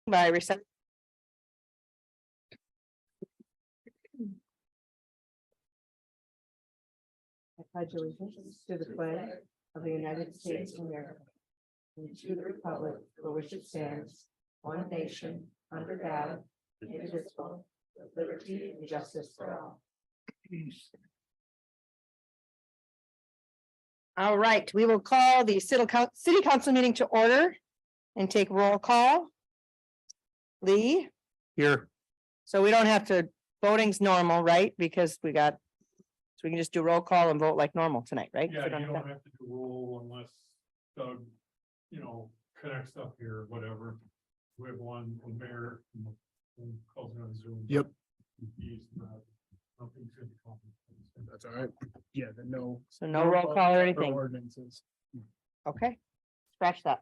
By recess. I pledge allegiance to the flag of the United States of America, and to the republic for which it stands, one nation, under God, indivisible, with liberty and justice for all. All right, we will call the city council meeting to order and take roll call. Lee, Here. so we don't have to, voting's normal, right? Because we got, so we can just do roll call and vote like normal tonight, right? Yeah, We you don't don't have to- have to do roll unless Doug, connects up here, whatever. We have one from Mayor and calls it on Zoom. Yep, He's not, nothing's gonna be complicated. that's all right. Yeah, the no. So no roll call or for anything. Ordinances. Okay, scratch that.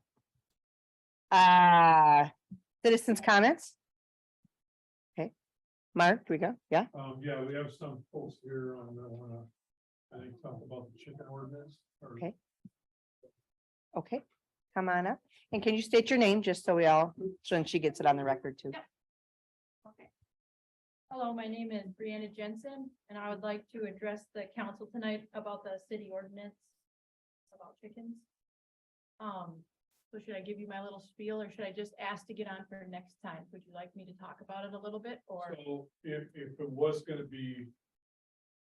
Citizens comments? Okay, Mark, do we go? Yeah, Yeah, we have some folks here on, I think, talk about the chicken ordinance. or- Okay. okay, come on up. And can you state your name just so we all, so she gets it on the record too? Okay. Hello, my name is Brianna Jensen, and I would like to address the council tonight about the city ordinance about chickens. So should I give you my little spiel, or should I just ask to get on for next time? Would you like me to talk about it a little bit, or? So if it was gonna be,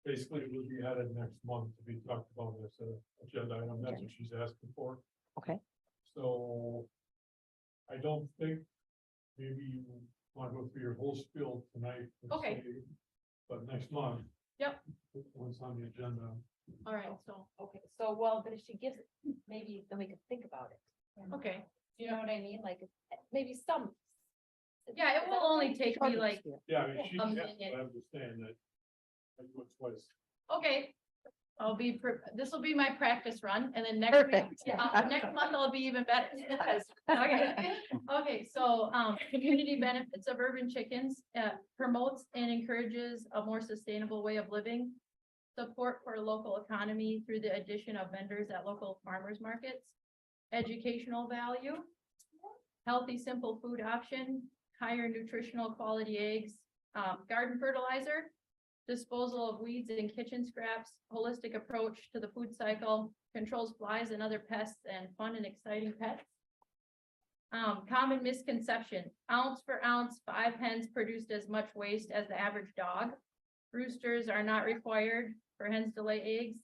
basically it would be added next month to be talked about as an agenda item, that's what she's asking for. Okay. So I don't think maybe you want to go through your whole spiel tonight. per Okay. se, But next month. Yep. Once on the agenda. All right, so, Okay, so well, but if she gives it, maybe then we can think about it. okay, You know what I mean? Like, maybe some. yeah, it will only take me like, Yeah, I mean, she, A yeah, minute. I understand that. I do it twice. okay. This will be my practice run, and then next week, Perfect. next month I'll be even better. Okay, okay, so, community benefits of urban chickens, promotes and encourages a more sustainable way of living. Support for local economy through the addition of vendors at local farmers markets. Educational value. Healthy, simple food option, higher nutritional quality eggs, garden fertilizer. Disposal of weeds and kitchen scraps, holistic approach to the food cycle, controls flies and other pests, and fun and exciting pets. Common misconception, ounce for ounce, 5 hens produced as much waste as the average dog. Roosters are not required for hens to lay eggs.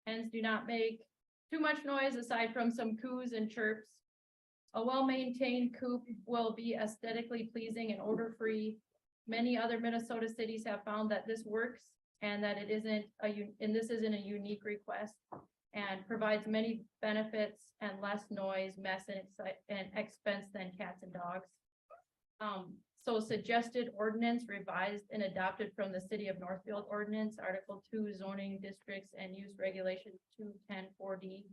Hens do not make too much noise aside from some coos and chirps. A well-maintained coop will be aesthetically pleasing and odor-free. Many other Minnesota cities have found that this works and that it isn't this isn't a unique request, and provides many benefits and less noise, mess, and expense than cats and dogs. So suggested ordinance revised and adopted from the City of Northfield Ordinance, Article 2, zoning districts and use regulation 210-4D.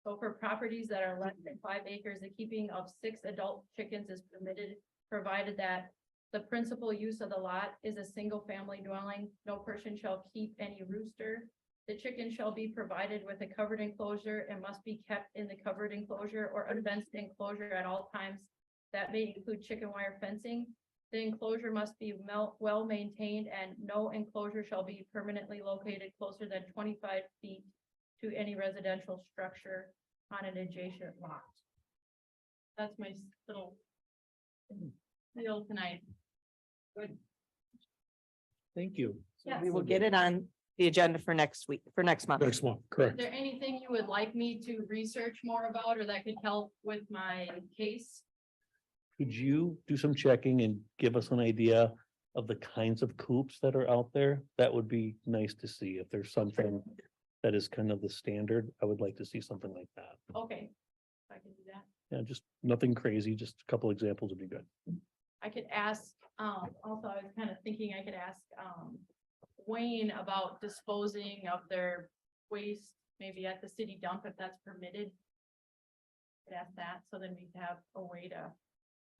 So for properties that are less than 5 acres, the keeping of 6 adult chickens is permitted, provided that the principal use of the lot is a single family dwelling. No person shall keep any rooster. The chicken shall be provided with a covered enclosure and must be kept in the covered enclosure or unfenced enclosure at all times. That may include chicken wire fencing. The enclosure must be well maintained, and no enclosure shall be permanently located closer than 25 feet to any residential structure on an adjacent lot. That's my little deal tonight. Good. Thank you. We will get it on the agenda for next week, for next month. Next one, Is correct. there anything you would like me to research more about, or that could help with my case? Could you do some checking and give us an idea of the kinds of coops that are out there? That would be nice to see. If there's something that is kind of the standard, I would like to see something like that. Okay, if I can do that. Yeah, just nothing crazy, just a couple examples would be good. I could ask, also, I was kind of thinking I could ask, Wayne about disposing of their waste, maybe at the city dump, if that's permitted. Could ask that, so then we have a way to,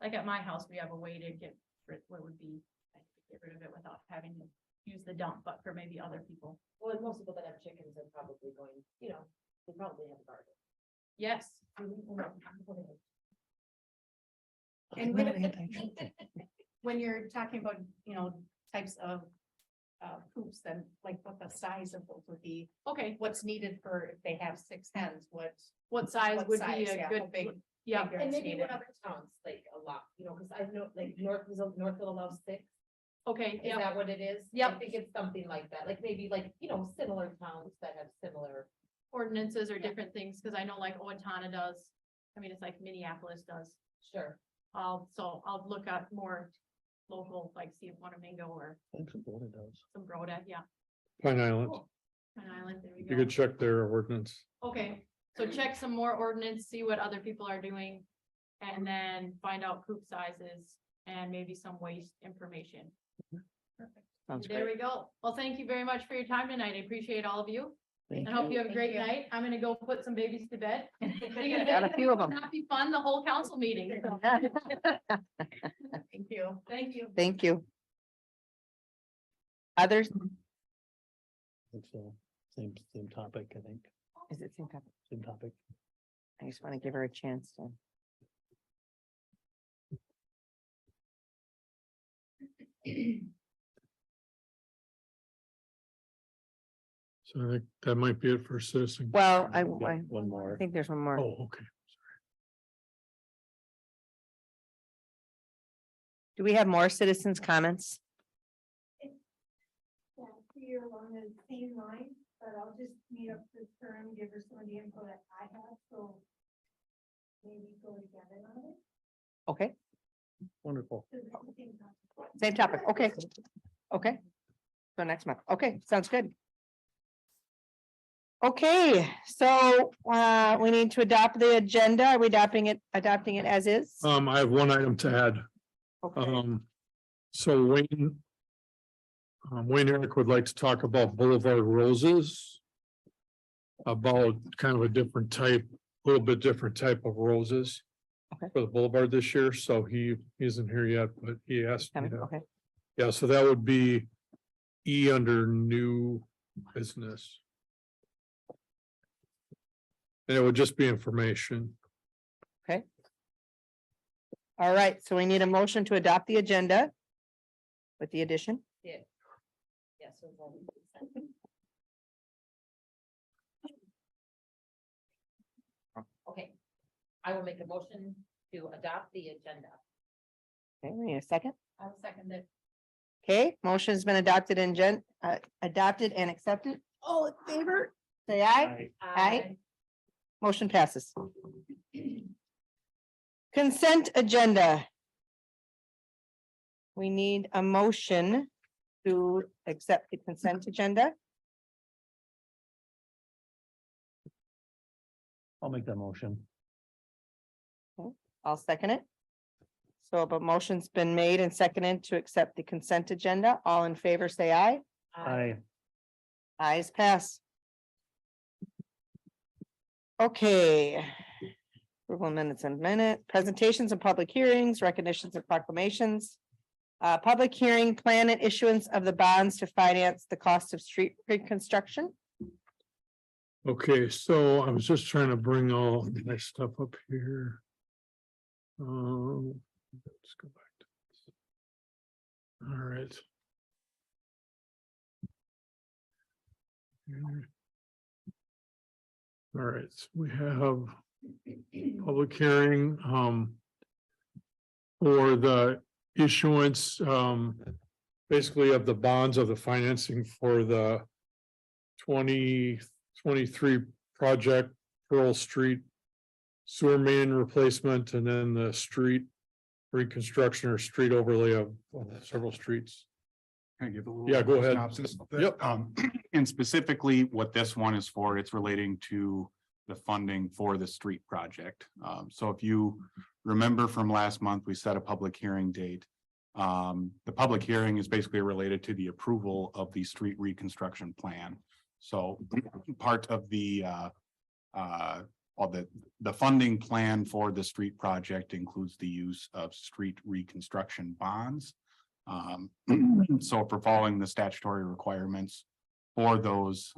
like at my house, we have a way to get rid, what would be, like, get rid of it without having to use the dump, but for maybe other people. Well, and most people that have chickens are probably going, they probably have a garden. Yes, I'm And not when, anti-chicken. when you're talking about, you know, types of coops, then like what the size of those would be, Okay, what's needed for if they have 6 hens, what size what would size, be a yeah, good, how big? yeah, bigger And is maybe needed. what other towns like a lot, you know, because I know like Northville allows 6. okay, Is yeah, that what it is? Yep. I think it's something like that, like maybe like, you know, similar towns that have similar. ordinances or different things, because I know like Owatonna does. I mean, it's like Minneapolis does. Sure. So I'll look at more local, like see if Wanamingo or I think Sabota does. some Broda, yeah. Pine Island, Pine Island, there we you go. could check their ordinance. Okay, so check some more ordinance, see what other people are doing. And then find out coop sizes and maybe some waste information. Sounds There we go. Well, thank you very much for your time tonight. I appreciate all of you. Thank I hope you have a Thank great you. night. I'm gonna go put some babies to bed. Got a few of 'em. Not be fun, the whole council meeting. Thank you. Thank you. Thank you. Others? I think so. Same topic, I think. Is it same topic? Same topic. I just want to give her a chance to. So I think that might be it for citizen. Well, I One more. think there's one more. Oh, okay. Do we have more citizens' comments? Yeah, you're along the same line, but I'll just meet up with her and give her some of the info that I have, so maybe go together on it. Okay, Wonderful. 'Cause it's the same topic. same topic. Okay. Okay. So next month. Okay, sounds good. Okay, so we need to adopt the agenda. Are we adopting it as is? I have one item to add. Okay. So Wayne Eric would like to talk about Boulevard Roses. About kind of a different type, little bit different type of roses. Okay. For the Boulevard this year, so he isn't here yet, but he asked me to. Okay, Yeah, so that would be E under new business. And it would just be information. all right, so we need a motion to adopt the agenda. With the addition. Yes. So then- Okay, I will make a motion to adopt the agenda. Okay, we need a second. I'll second it. Okay, motion's been adopted adopted and accepted. All in favor, say aye. Aye. Motion passes. Consent agenda. We need a motion to accept the consent agenda. I'll make that motion. I'll second it. So a motion's been made and seconded to accept the consent agenda. All in favor, say aye. Aye. Ayes pass. Okay. Approval of minutes and presentations and public hearings, recognitions and proclamations. Public hearing, plan and issuance of the bonds to finance the cost of street reconstruction. Okay, so I was just trying to bring all my stuff up here. Let's go back to this. All right. All right, so we have public hearing, for the issuance, basically of the bonds of the financing for the 2023 project, Pearl Street sewer main replacement, and then the street reconstruction or street overlay of several streets. Can I give a little? Yeah, go ahead. synopsis of that? Yep. And specifically what this one is for, it's relating to the funding for the street project. So if you remember from last month, we set a public hearing date. The public hearing is basically related to the approval of the street reconstruction plan. So part of the funding plan for the street project includes the use of street reconstruction bonds. So for following the statutory requirements for those,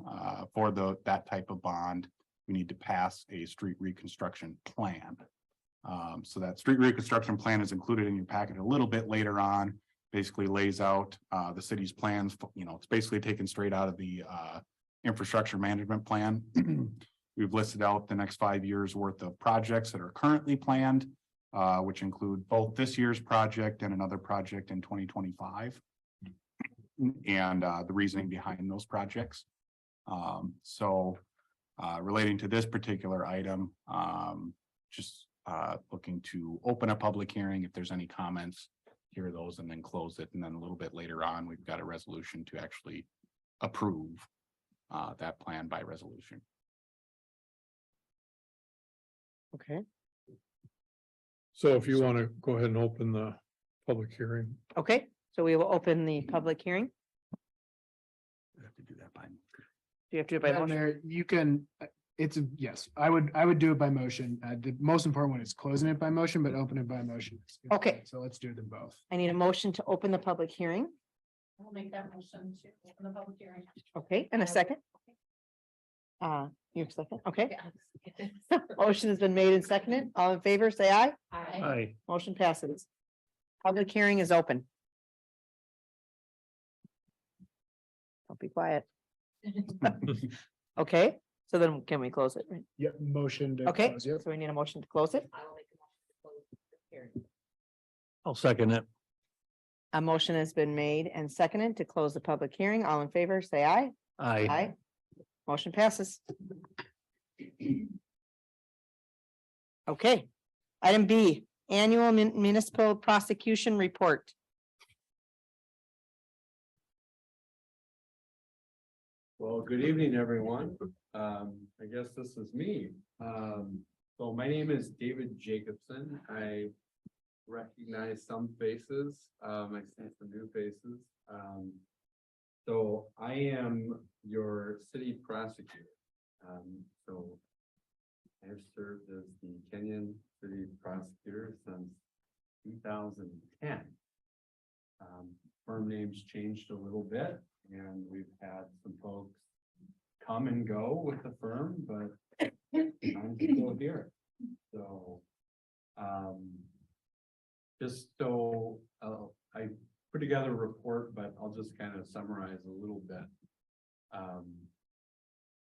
that type of bond, we need to pass a street reconstruction plan. So that street reconstruction plan is included in your packet a little bit later on. Basically lays out the city's plans, it's basically taken straight out of the infrastructure management plan. We've listed out the next 5 years worth of projects that are currently planned, which include both this year's project and another project in 2025. And the reasoning behind those projects. Relating to this particular item, just looking to open a public hearing. If there's any comments, hear those and then close it. And then a little bit later on, we've got a resolution to actually approve that plan by resolution. Okay, So if you want to go ahead and open the public hearing. okay, so we will open the public hearing. We have to do that by. Do you have to do it by Madam motion? Mayor, you can, yes, I would do it by motion. The most important one is closing it by motion, but open it by motion. Okay. So let's do them both. I need a motion to open the public hearing. I'll make that motion to open the public hearing. Okay, and a second. You second, okay. Motion has been made and seconded. All in favor, say aye. Hi. Motion passes. Public hearing is open. Don't be quiet. Okay, so then can we close it? Right? Yep, motion to. Okay, close, so yep. we need a motion to close it. I will make a motion to close the hearing. I'll second it. A motion has been made and seconded to close the public hearing. All in favor, say aye. Aye. Aye. Motion passes. Okay. Item B, annual municipal prosecution report. Well, good evening, everyone. I guess this is me. So my name is David Jacobson. I recognize some faces. I see some new faces. So I am your city prosecutor. So I have served as the Kenyon city prosecutor since 2010. Firm names changed a little bit, and we've had some folks come and go with the firm, but I'm still here. So, just so I put together a report, but I'll just kind of summarize a little bit.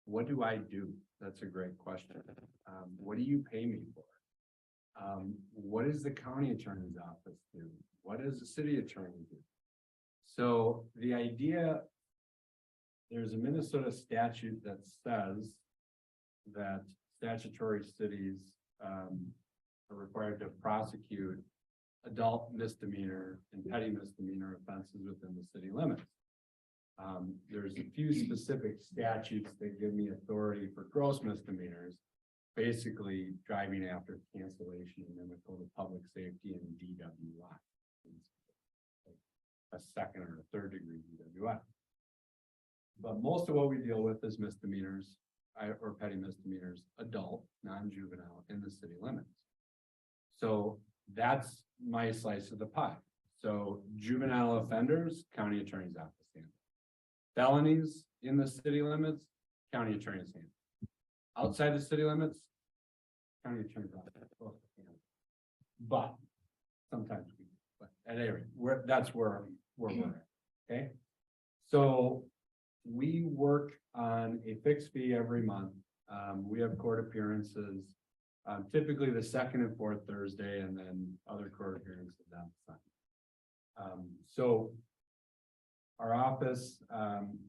What do I do? That's a great question. What do you pay me for? What does the county attorney's office do? What does the city attorney do? So the idea, there's a Minnesota statute that says that statutory cities are required to prosecute adult misdemeanor and petty misdemeanor offenses within the city limits. There's a few specific statutes that give me authority for gross misdemeanors, basically driving after cancellation and then we go to public safety and DWI. A second or a third degree DWI. But most of what we deal with is misdemeanors or petty misdemeanors, adult, non-juvenile in the city limits. So that's my slice of the pie. So juvenile offenders, county attorney's office handle. Felonies in the city limits, county attorney's handle. Outside the city limits, county attorney's office. But sometimes we, but at any rate, that's where we're at. Okay. So we work on a fixed fee every month. We have court appearances, typically the second and fourth Thursday, and then other court appearances down the side. So our office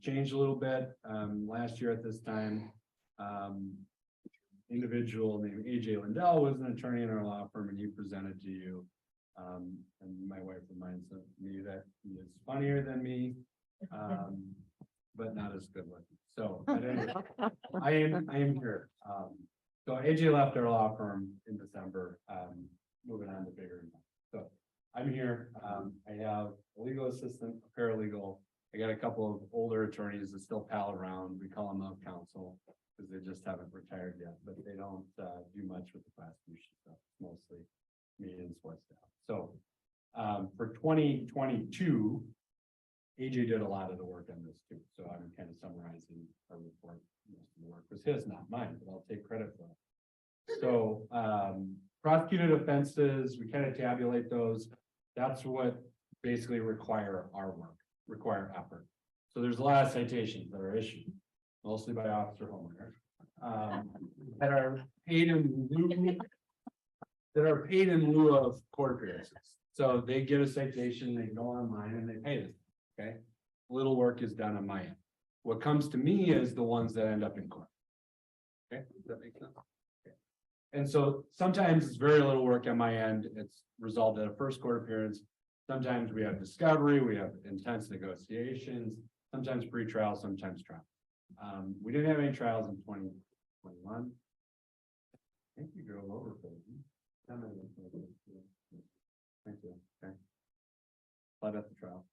changed a little bit. Last year at this time, individual named AJ Lindell was an attorney in our law firm, and he presented to you. And my wife reminds me that he is funnier than me, but not as good looking. So I am here. So AJ left our law firm in December, moving on to bigger. So I'm here. I have a legal assistant, a paralegal. I got a couple of older attorneys that still pal around. We call them of counsel because they just haven't retired yet, but they don't do much with the prosecution stuff. Mostly me and sports staff. So for 2022, AJ did a lot of the work on this too. So I'm kind of summarizing our report. Most of the work was his, not mine, but I'll take credit for it. So prosecuted offenses, we kind of tabulate those. That's what basically require our work, require effort. So there's a lot of citations that are issued, mostly by Officer Homer. That are paid in lieu of court appearances. So they get a citation, they go online and they pay them, okay? Little work is done on my end. What comes to me is the ones that end up in court. Okay, does that make sense? Okay. And so sometimes it's very little work on my end, it's resolved at a first court appearance. Sometimes we have discovery, we have intense negotiations, sometimes pre-trial, sometimes trial. We didn't have any trials in 2021. I think you drove over for them. Thank you. Okay. Let at the trial.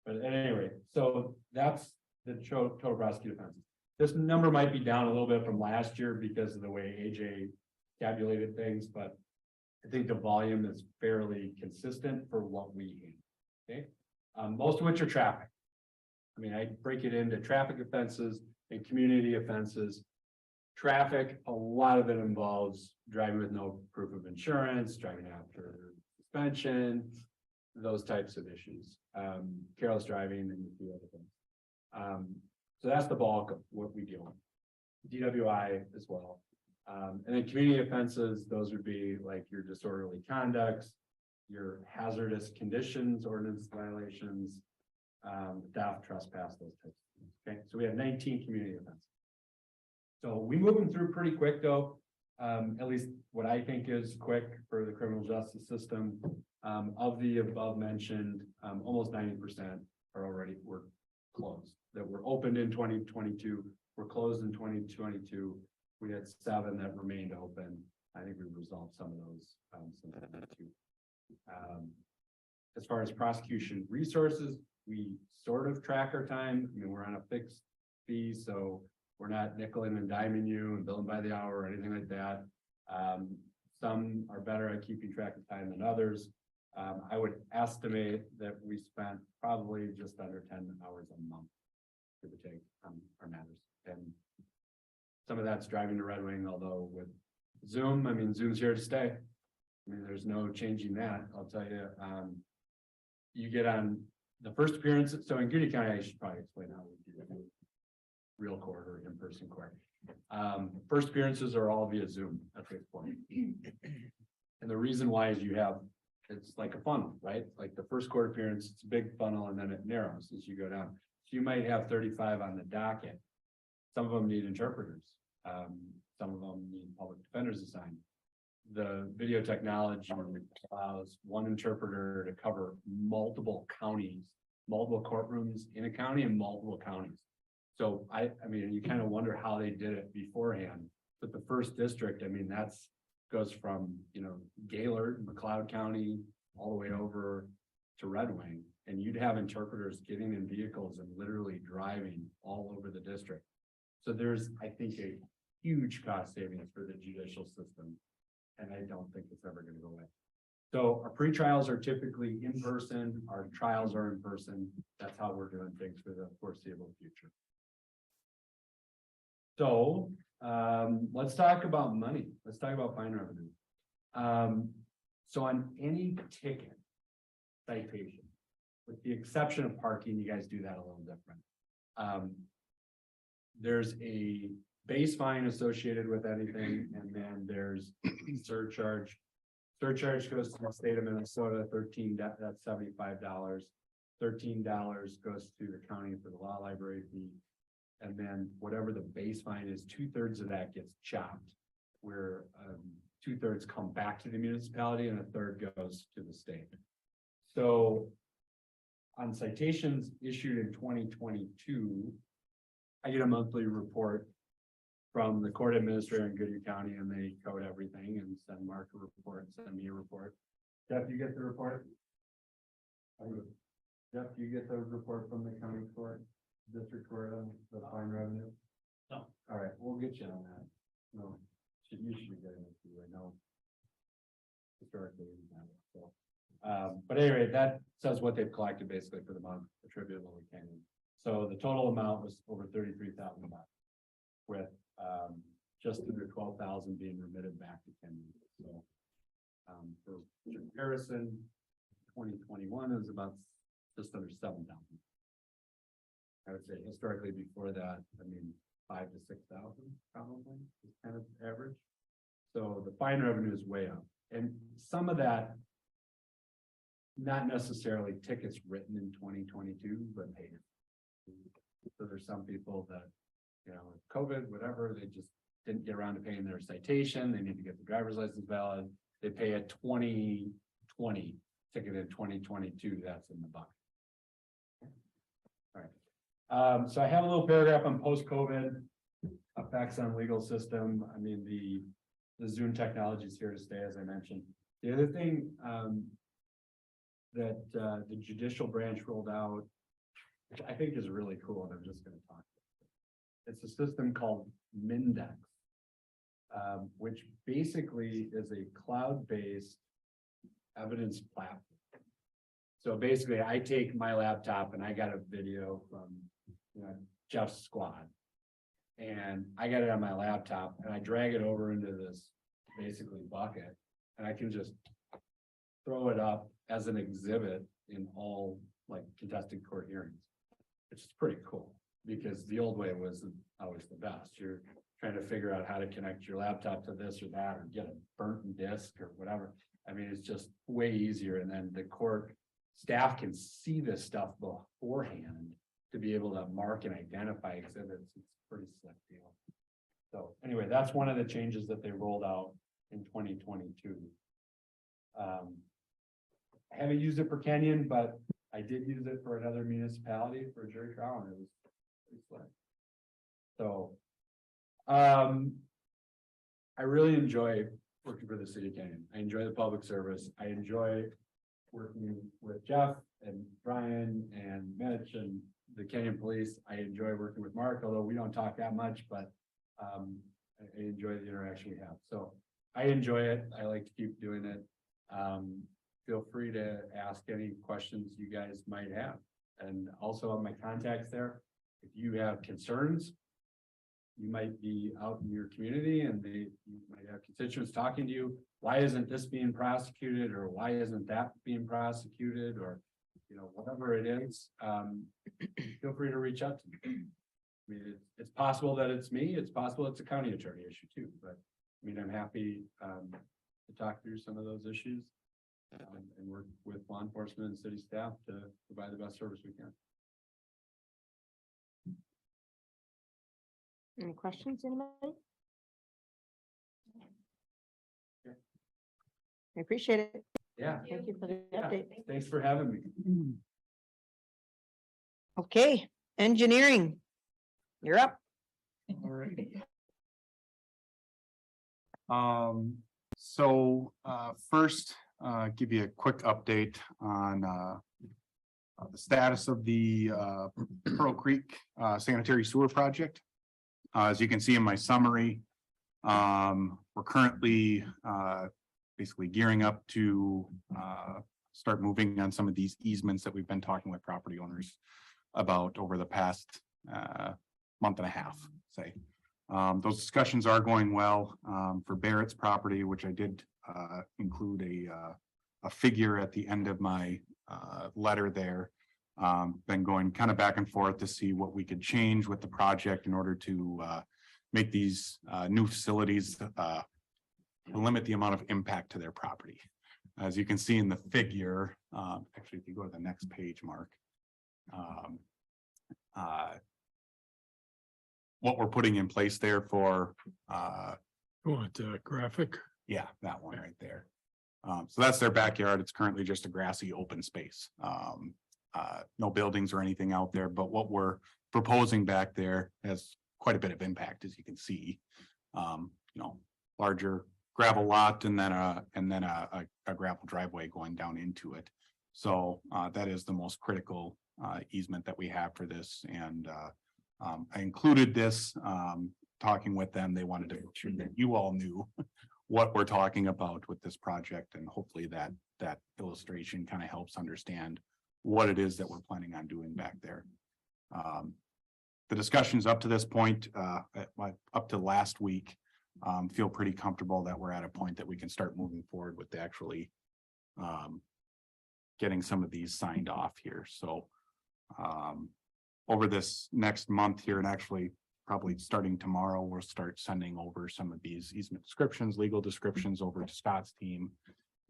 But at any rate, so that's the total prosecuted offenses. This number might be down a little bit from last year because of the way AJ tabulated things, but I think the volume is fairly consistent for what we handle. Okay. Most of which are traffic. I mean, I break it into traffic offenses and community offenses. Traffic, a lot of it involves driving with no proof of insurance, driving after suspension, those types of issues. Careless driving and a few other things. So that's the bulk of what we deal with. DWI as well. And then community offenses, those would be like your disorderly conducts, your hazardous conditions, ordinance violations, theft, trespass, those types of things. Okay, so we have 19 community offenses. So we move them through pretty quick though. At least what I think is quick for the criminal justice system. Of the above mentioned, almost 90% are already were closed. That were opened in 2022, were closed in 2022. We had 7 that remained open. I think we resolved some of those since then too. As far as prosecution resources, we sort of track our time. I mean, we're on a fixed fee, so we're not nickeling and diming you and billing by the hour or anything like that. Some are better at keeping track of time than others. I would estimate that we spent probably just under 10 hours a month, give or take, on our matters. And some of that's driving to Red Wing, although with Zoom, I mean, Zoom's here to stay. I mean, there's no changing that. I'll tell you, you get on the first appearance. So in Goody County, I should probably explain how we do real court or in-person court. First appearances are all via Zoom at this point. And the reason why is you have, it's like a funnel, right? Like the first court appearance, it's a big funnel and then it narrows as you go down. So you might have 35 on the docket. Some of them need interpreters. Some of them need public defenders assigned. The video technology allows one interpreter to cover multiple counties, multiple courtrooms in a county and multiple counties. So I mean, you kind of wonder how they did it beforehand, but the first district, I mean, that's goes from, you know, Gaylord, McLeod County, all the way over to Red Wing. And you'd have interpreters getting in vehicles and literally driving all over the district. So there's, I think, a huge cost savings for the judicial system. And I don't think it's ever going to go away. So our pre-trials are typically in person, our trials are in person. That's how we're doing things for the foreseeable future. So let's talk about money. Let's talk about fine revenue. So on any ticket citation, with the exception of parking, you guys do that a little different. There's a base fine associated with anything, and then there's surcharge. Surcharge goes to the state of Minnesota, that's $75. $13 goes to the county for the law library fee. And then whatever the base fine is, 2/3 of that gets chopped, where 2/3 come back to the municipality and 1/3 goes to the state. So on citations issued in 2022, I get a monthly report from the court administrator in Goodyear County, and they code everything and send Mark a report, send me a report. Jeff, you get the report? Jeff, do you get the report from the county court? District court on the fine revenue? No. All right, we'll get you on that. No, you should be getting it too, I know. Historically, so, but anyway, that says what they've collected basically for the month attributable to Kenyon. So the total amount was over $33,000, with just under 12,000 being remitted back to Kenyon. So. For comparison, 2021 is about just under 7,000. I would say historically before that, I mean, 5,000 to 6,000 probably is kind of average. So the fine revenue is way up, and some of that. Not necessarily tickets written in 2022, but paid. So there's some people that, you know, with COVID, whatever, they just didn't get around to paying their citation. They need to get the driver's license valid. They pay a 2020 ticket in 2022. That's in the bucket. All right. So I have a little paragraph on post-COVID effects on legal system. I mean, the Zoom technology is here to stay, as I mentioned. The other thing, that the judicial branch rolled out, which I think is really cool, and I'm just going to talk about it. It's a system called Mindex, which basically is a cloud-based evidence platform. So basically, I take my laptop and I got a video from, you know, Jeff's squad, and I got it on my laptop and I drag it over into this basically bucket, and I can just throw it up as an exhibit in all like contested court hearings. Which is pretty cool, because the old way wasn't always the best. You're trying to figure out how to connect your laptop to this or that, or get a burnt disk or whatever. I mean, it's just way easier, and then the court staff can see this stuff beforehand to be able to mark and identify exhibits. It's a pretty slick deal. So anyway, that's one of the changes that they rolled out in 2022. I haven't used it for Kenyon, but I did use it for another municipality for a jury trial, and it was pretty slick. So, I really enjoy working for the city of Kenyon. I enjoy the public service. I enjoy working with Jeff and Brian and Mitch and the Kenyon Police. I enjoy working with Mark, although we don't talk that much, but I enjoy the interaction we have. So I enjoy it. I like to keep doing it. Feel free to ask any questions you guys might have. And also on my contacts there, if you have concerns, you might be out in your community and you might have constituents talking to you. Why isn't this being prosecuted? Or why isn't that being prosecuted? Or, you know, whatever it is, feel free to reach out to me. I mean, it's possible that it's me. It's possible it's a county attorney issue too, but I mean, I'm happy to talk through some of those issues. And work with law enforcement and city staff to provide the best service we can. Any questions, anybody? Yeah. I appreciate it. Yeah, Thank you for the yeah. update. Thanks for having me. Okay, engineering. You're up. Alrighty. So first, give you a quick update on the status of the Pearl Creek sanitary sewer project. As you can see in my summary, we're currently basically gearing up to start moving on some of these easements that we've been talking with property owners about over the past month and a half, say. Those discussions are going well for Barrett's property, which I did include a figure at the end of my letter there. Been going kind of back and forth to see what we could change with the project in order to make these new facilities limit the amount of impact to their property. As you can see in the figure, actually, if you go to the next page, Mark, what we're putting in place there for graphic. yeah, that one right there. So that's their backyard. It's currently just a grassy open space. No buildings or anything out there, but what we're proposing back there has quite a bit of impact, as you can see. You know, larger gravel lot and then a gravel driveway going down into it. So that is the most critical easement that we have for this. And I included this, talking with them. They wanted to make sure that you all knew what we're talking about with this project, and hopefully that illustration kind of helps understand what it is that we're planning on doing back there. The discussions up to this point, up to last week, feel pretty comfortable that we're at a point that we can start moving forward with actually getting some of these signed off here. So over this next month here, and actually probably starting tomorrow, we'll start sending over some of these easement descriptions, legal descriptions over to Scott's team.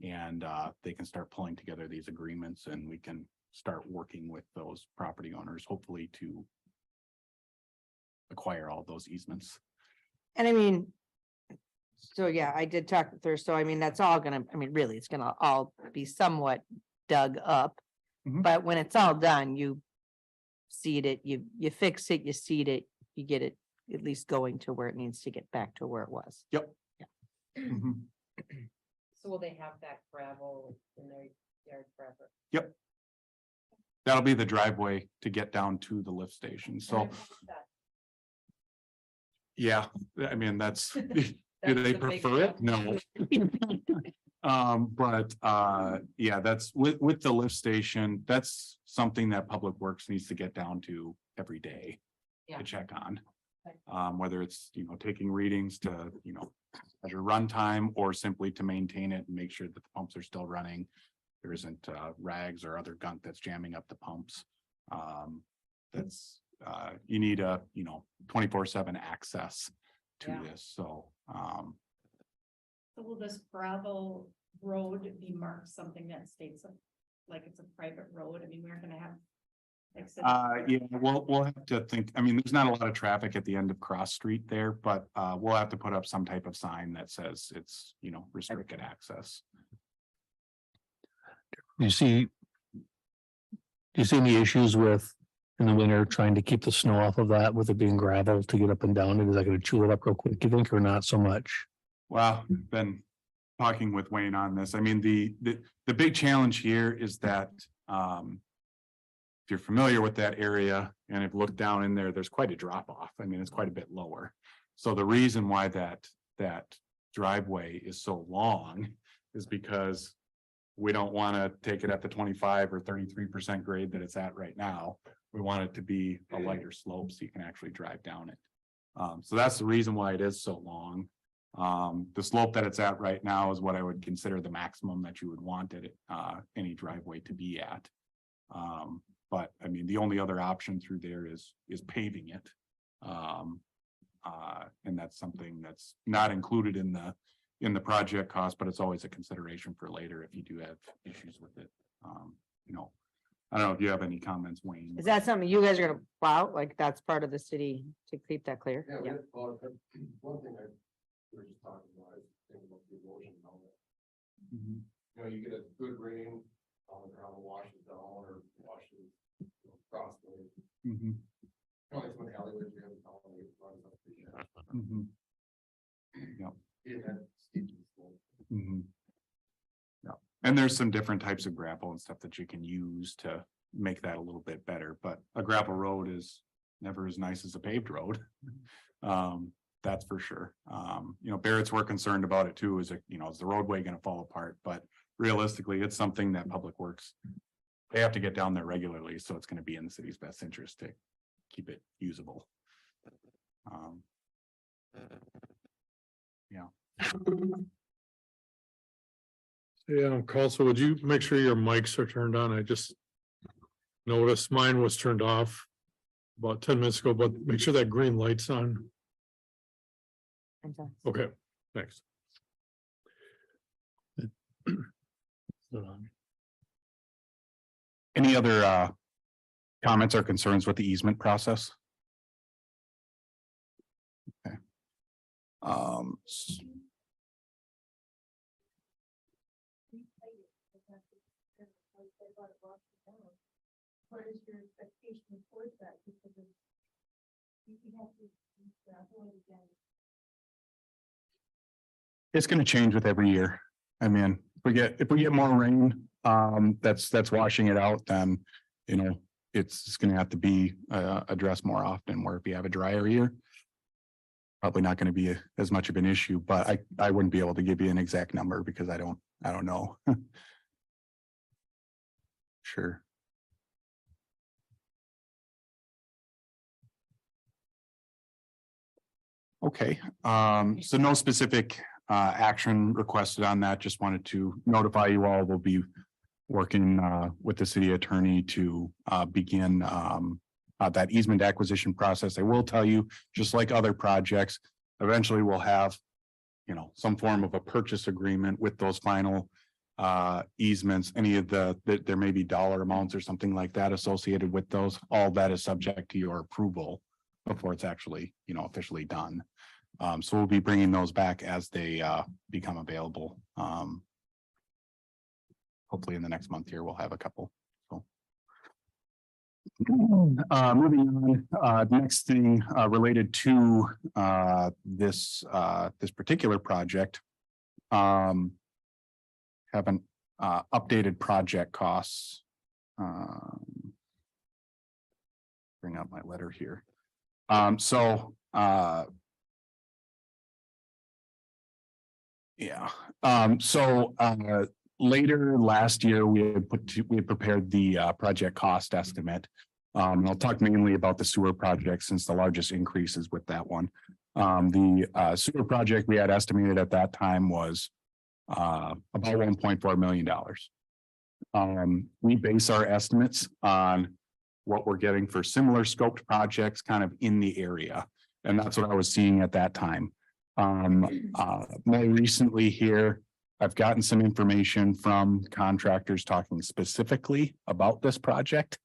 And they can start pulling together these agreements, and we can start working with those property owners, hopefully to acquire all those easements. And I mean, so yeah, I did talk with her. So I mean, that's all gonna, I mean, really, it's gonna all be somewhat dug up. Mhm. But when it's all done, you seed it, you fix it, you seed it, you get it at least going to where it needs to get back to where it was. Yep. Mhm. So will they have that gravel in their yard forever? Yep. That'll be the driveway to get down to the lift station. So, yeah, I mean, that's, do they the big prefer it? step. No. But yeah, that's with the lift station, that's something that Public Works needs to get down to every day Yeah. to check on. Okay. Whether it's, taking readings to, measure runtime or simply to maintain it and make sure that the pumps are still running. There isn't rags or other gunk that's jamming up the pumps. That's you need a 24/7 access to Yeah. this. So So will this gravel road be marked something that states like it's a private road? I mean, we're gonna have. like, yeah, we'll have to think. I mean, there's not a lot of traffic at the end of Cross Street there, but we'll have to put up some type of sign that says it's restricted access. Do you see any issues with in the winter trying to keep the snow off of that with it being gravel to get up and down? Is that going to chew it up real quick, you think, or not so much? Well, been talking with Wayne on this. I mean, the big challenge here is that if you're familiar with that area and have looked down in there, there's quite a drop off. I mean, it's quite a bit lower. So the reason why that driveway is so long is because we don't want to take it at the 25 or 33% grade that it's at right now. We want it to be a lighter slope so you can actually drive down it. So that's the reason why it is so long. The slope that it's at right now is what I would consider the maximum that you would want it, any driveway to be at. But I mean, the only other option through there is paving it. And that's something that's not included in the project cost, but it's always a consideration for later if you do have issues with it. I don't know if you have any comments, Wayne. Is that something you guys are gonna plow? Like that's part of the city to keep that clear? Yeah, Yeah. one thing we were just talking about is thinking about the erosion and all that. Mhm. You get a good rain on the ground, washes down or washes across the. Mhm. Kind of like some of the alleyways we have in town, it runs up the. Mhm. Yep. It had steep slope. Mhm. Yeah, and there's some different types of gravel and stuff that you can use to make that a little bit better, but a gravel road is never as nice as a paved road. That's for sure. Barrett's were concerned about it too, is the roadway gonna fall apart, but realistically, it's something that Public Works. They have to get down there regularly, so it's gonna be in the city's best interest to keep it usable. Yeah. Yeah, Carlson, would you make sure your mics are turned on? I just noticed mine was turned off about 10 minutes ago, but make sure that green light's on. Okay, thanks. Any other comments or concerns with the easement process? Okay. What is your expectation towards that? Because of. You have to. Again. It's gonna change with every year. I mean, if we get more rain, that's washing it out, then, it's gonna have to be addressed more often, where if you have a drier year. Probably not gonna be as much of an issue, but I wouldn't be able to give you an exact number because I don't know. Sure. Okay, so no specific action requested on that. Just wanted to notify you all. We'll be working with the city attorney to begin that easement acquisition process. I will tell you, just like other projects, eventually we'll have, you know, some form of a purchase agreement with those final easements. Any of there may be dollar amounts or something like that associated with those. All that is subject to your approval before it's actually, you know, officially done. So we'll be bringing those back as they become available. Hopefully in the next month here, we'll have a couple. So. Moving on, next thing related to this particular project. Haven't updated project costs. Bring up my letter here. Later last year, we had prepared the project cost estimate. And I'll talk mainly about the sewer project since the largest increase is with that one. The sewer project we had estimated at that time was about $1.4 million. We base our estimates on what we're getting for similar scoped projects kind of in the area. And that's what I was seeing at that time. More recently here, I've gotten some information from contractors talking specifically about this project.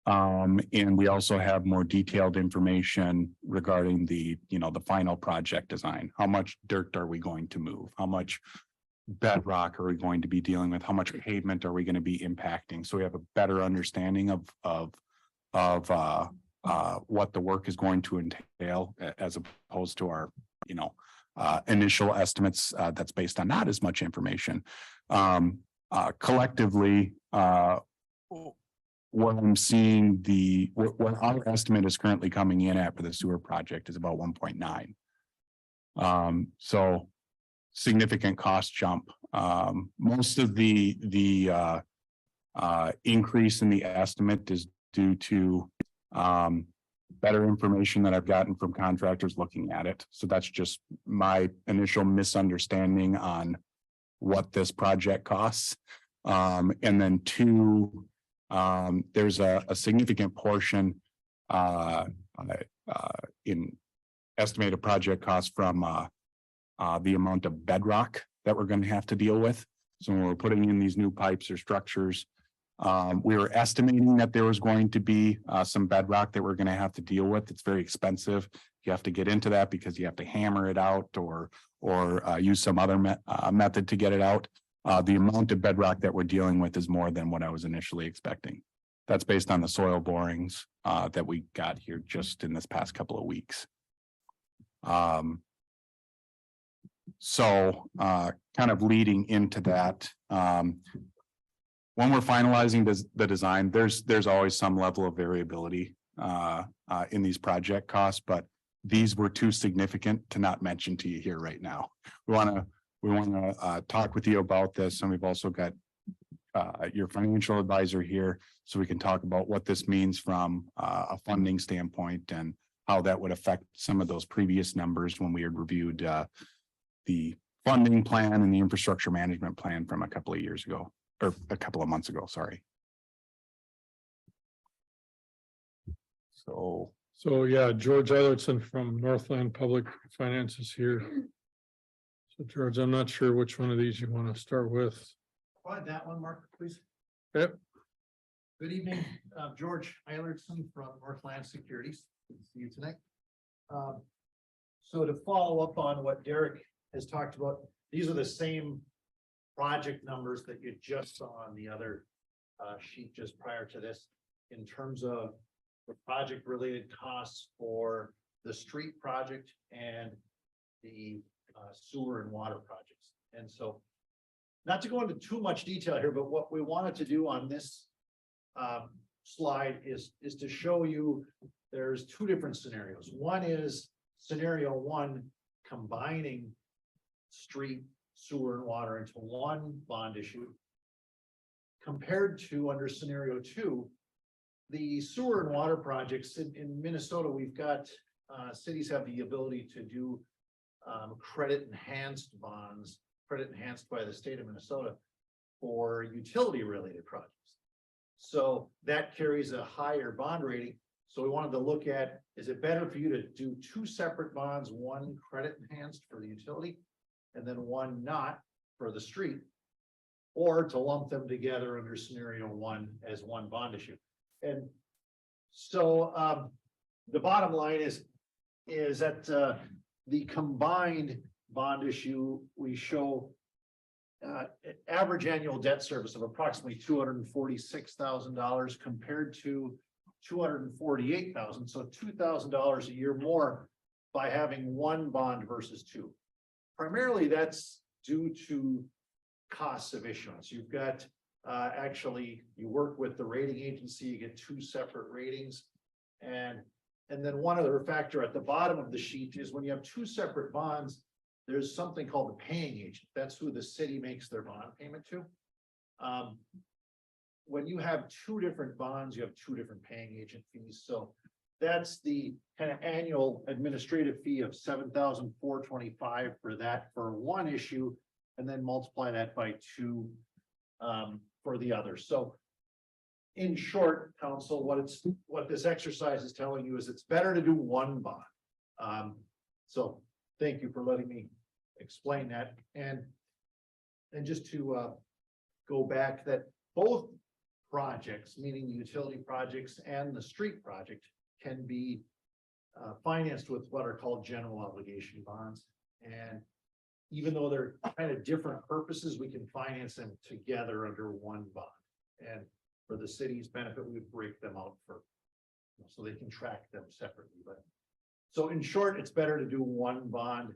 And we also have more detailed information regarding the final project design. How much dirt are we going to move? How much bedrock are we going to be dealing with? How much pavement are we going to be impacting? So we have a better understanding of what the work is going to entail as opposed to our, initial estimates that's based on not as much information. Collectively, what I'm seeing what our estimate is currently coming in at for the sewer project is about 1.9. So significant cost jump. Most of the increase in the estimate is due to better information that I've gotten from contractors looking at it. So that's just my initial misunderstanding on what this project costs. And then two, there's a significant portion in estimated project costs from the amount of bedrock that we're going to have to deal with. So when we're putting in these new pipes or structures, we were estimating that there was going to be some bedrock that we're going to have to deal with. It's very expensive. You have to get into that because you have to hammer it out or use some other method to get it out. The amount of bedrock that we're dealing with is more than what I was initially expecting. That's based on the soil borings that we got here just in this past couple of weeks. So kind of leading into that, when we're finalizing the design, there's always some level of variability in these project costs, but these were too significant to not mention to you here right now. We want to talk with you about this, and we've also got your financial advisor here, so we can talk about what this means from a funding standpoint and how that would affect some of those previous numbers when we had reviewed the funding plan and the infrastructure management plan from a couple of years ago, or a couple of months ago, sorry. So yeah, George Eilertson from Northland Public Finance is here. So George, I'm not sure which one of these you want to start with. Find that one, Mark, please. Yep. Good evening, George Eilertson from Northland Securities. Good to see you tonight. So to follow up on what Derek has talked about, these are the same project numbers that you just saw on the other sheet just prior to this, in terms of the project related costs for the street project and the sewer and water projects. And so, not to go into too much detail here, but what we wanted to do on this slide is to show you there's two different scenarios. One is scenario one, combining street, sewer, and water into one bond issue, compared to under scenario two, the sewer and water projects in Minnesota. We've got cities have the ability to do credit enhanced bonds, credit enhanced by the state of Minnesota for utility related projects. So that carries a higher bond rating. So we wanted to look at, is it better for you to do two separate bonds, one credit enhanced for the utility and then one not for the street? Or to lump them together under scenario one as one bond issue? And so the bottom line is that the combined bond issue, we show average annual debt service of approximately $246,000 compared to $248,000, so $2,000 a year more by having one bond versus two. Primarily, that's due to costs of issuance. You've got actually, you work with the rating agency, you get two separate ratings. And then one other factor at the bottom of the sheet is when you have two separate bonds, there's something called the paying agent. That's who the city makes their bond payment to. When you have two different bonds, you have two different paying agent fees. So that's the kind of annual administrative fee of $7,425 for that for one issue, and then multiply that by two for the other. So in short, council, what this exercise is telling you is it's better to do one bond. So thank you for letting me explain that. And just to go back, that both projects, meaning the utility projects and the street project, can be financed with what are called general obligation bonds. And even though they're kind of different purposes, we can finance them together under one bond. And for the city's benefit, we break them out so they can track them separately. But so in short, it's better to do one bond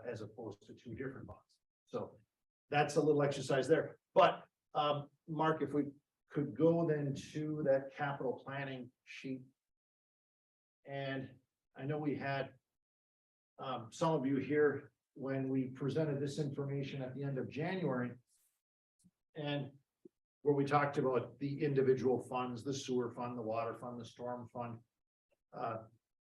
as opposed to two different bonds. So that's a little exercise there. But Mark, if we could go then to that capital planning sheet. And I know we had some of you here when we presented this information at the end of January. And where we talked about the individual funds, the sewer fund, the water fund, the storm fund,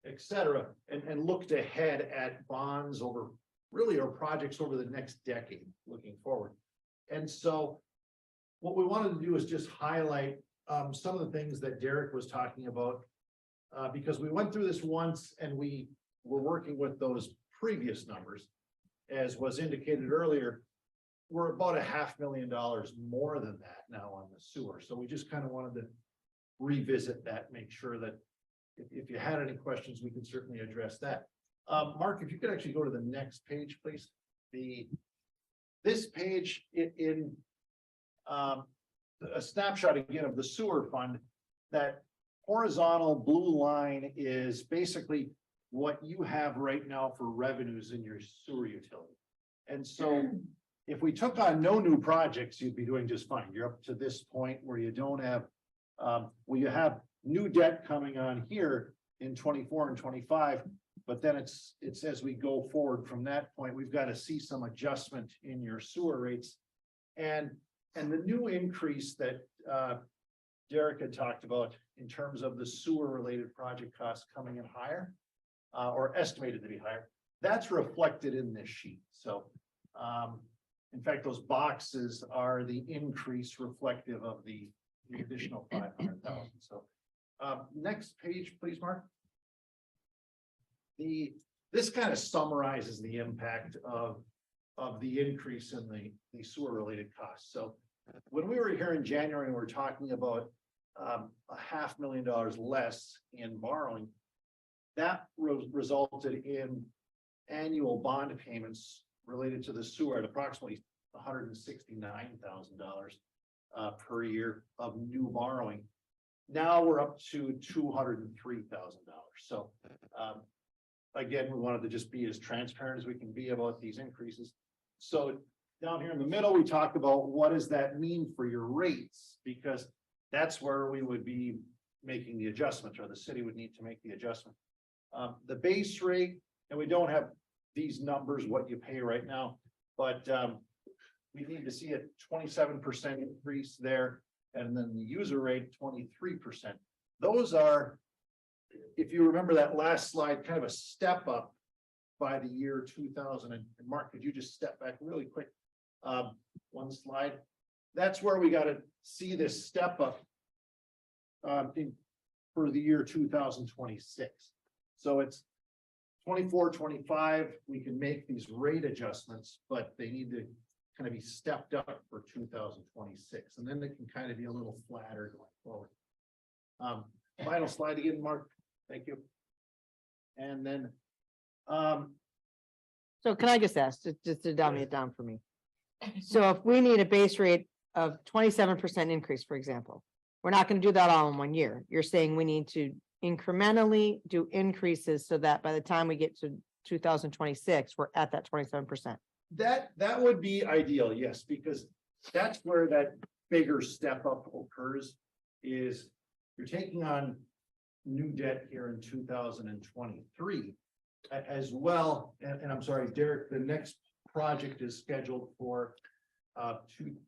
et cetera, and looked ahead at bonds over really our projects over the next decade looking forward. And so what we wanted to do is just highlight some of the things that Derek was talking about, because we went through this once and we were working with those previous numbers. As was indicated earlier, we're about $500,000 more than that now on the sewer. So we just kind of wanted to revisit that, make sure that if you had any questions, we can certainly address that. Mark, if you could actually go to the next page, please. This page in a snapshot again of the sewer fund. That horizontal blue line is basically what you have right now for revenues in your sewer utility. And so if we took on no new projects, you'd be doing just fine. You're up to this point where you don't have, well, you have new debt coming on here in 24 and 25, but then it's as we go forward from that point, we've got to see some adjustment in your sewer rates. And the new increase that Derek had talked about in terms of the sewer related project costs coming in higher, or estimated to be higher, that's reflected in this sheet. So in fact, those boxes are the increase reflective of the additional 500,000. So next page, please, Mark. This kind of summarizes the impact of the increase in the sewer related costs. So when we were here in January, we were talking about $500,000 less in borrowing. That resulted in annual bond payments related to the sewer at approximately $169,000 per year of new borrowing. Now we're up to $203,000. So again, we wanted to just be as transparent as we can be about these increases. So down here in the middle, we talk about what does that mean for your rates, because that's where we would be making the adjustment, or the city would need to make the adjustment. The base rate, and we don't have these numbers, what you pay right now, but we need to see a 27% increase there, and then the user rate 23%. Those are if you remember that last slide, kind of a step up by the year 2000, and Mark, could you just step back really quick? One slide. That's where we gotta see this step up. For the year 2026. So it's 24, 25, we can make these rate adjustments, but they need to kind of be stepped up for 2026, and then they can kind of be a little flatter going forward. Final slide again, Mark. Thank you. And then, So can I just ask, just to dumb it down for me? So if we need a base rate of 27% increase, for example, we're not gonna do that all in 1 year. You're saying we need to incrementally do increases so that by the time we get to 2026, we're at that 27%. that would be ideal, yes, because that's where that bigger step up occurs. Is you're taking on new debt here in 2023 as well. And I'm sorry, Derek, the next project is scheduled for 25.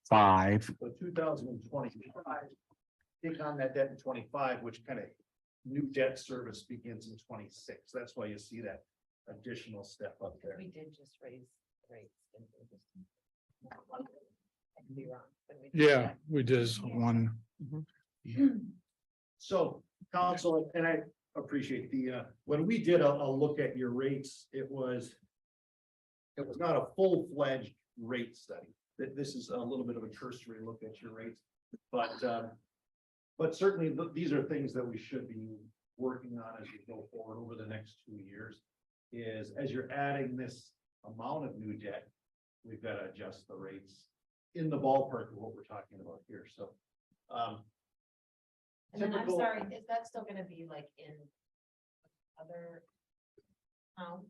2025. Take on that debt in 25, which kind of new debt service begins in 26. That's why you see that additional step up there. We did just raise rates. didn't we? I could be wrong, but we did. Yeah, we did. One. So, council, and I appreciate when we did a look at your rates, it was not a full-fledged rate study. This is a little bit of a cursory look at your rates, but certainly these are things that we should be working on as we go forward over the next 2 years. Is as you're adding this amount of new debt, we've got to adjust the rates in the ballpark of what we're talking about here, so. And then I'm Typical- sorry, is that still gonna be like in other towns?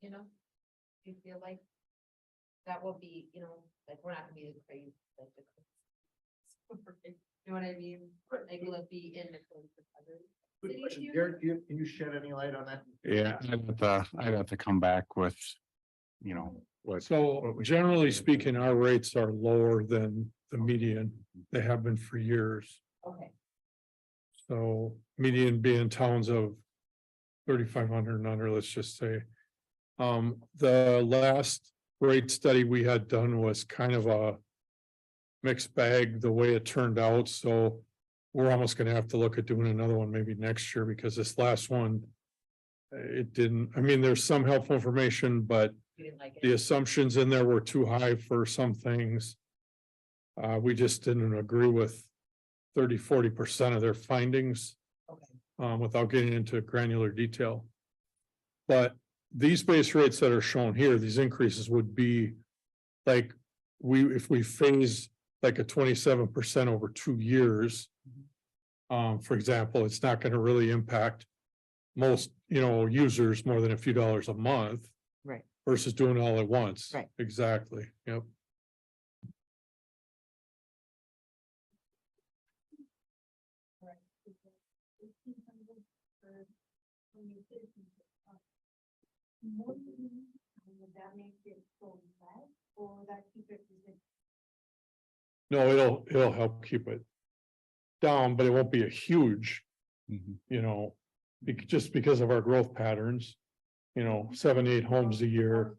You know, do you feel like that will be, you know, like we're not gonna be the crazy. Like the, you know what I mean? Like will it be in the other? Good cities question. here? Derek, can you shed any light on that? Yeah, I'd have to come back with, you know, what. So generally speaking, our rates are lower than the median. They have been for years. Okay, So median being towns of 3,500 and under, let's just say. The last rate study we had done was kind of a mixed bag, the way it turned out, so we're almost gonna have to look at doing another one maybe next year, because this last one, it didn't, I mean, there's some helpful information, but you didn't like the it. assumptions in there were too high for some things. We just didn't agree with 30-40% of their findings, Okay, without getting into granular detail. But these base rates that are shown here, these increases would be like, if we phase like a 27% over 2 years. For example, it's not gonna really impact most, users more than a few dollars a month. Right. Versus doing it all at once. Right. Exactly, yep. Would that make it so less, or would that keep it? No, it'll help keep it down, but it won't be a huge, just because of our growth patterns. 7, 8 homes a year.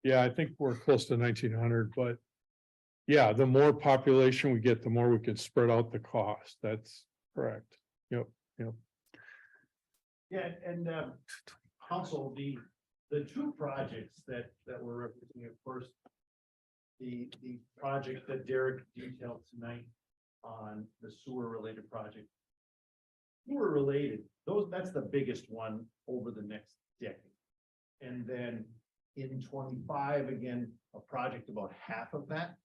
Yeah, I think we're close to 1,900, but yeah, the more population we get, the more we can spread out the cost. That's correct. Yep. Yeah, and council, the two projects that we're referencing, of course. The project that Derek detailed tonight on the sewer related project. Sewer related, that's the biggest one over the next decade. And then in 25, again, a project about half of that,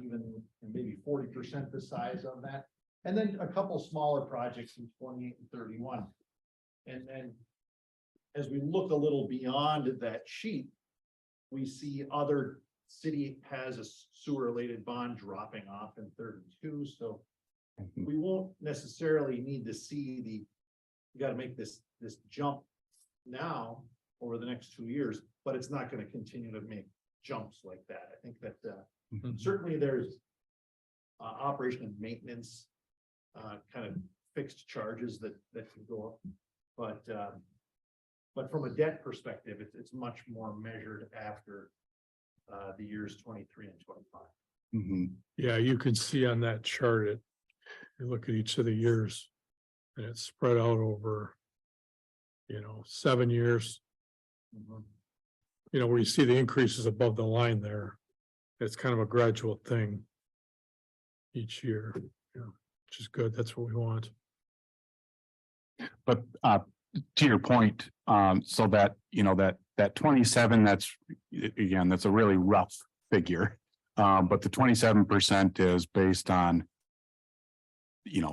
even maybe 40% the size of that. And then a couple smaller projects in 28 and 31. And then as we look a little beyond that sheet, we see other city has a sewer related bond dropping off in 32. So we won't necessarily need to see we got to make this jump now over the next 2 years, but it's not going to continue to make jumps like that. I think that certainly there's operation and maintenance kind of fixed charges that can go up. But from a debt perspective, it's much more measured after the years 23 and 25. Mhm. Yeah, you can see on that chart it, you look at each of the years. And it's spread out over, 7 years, where you see the increases above the line there. It's kind of a gradual thing. Each year, which is good. That's what we want. But to your point, so that, that 27, again, that's a really rough figure. But the 27% is based on,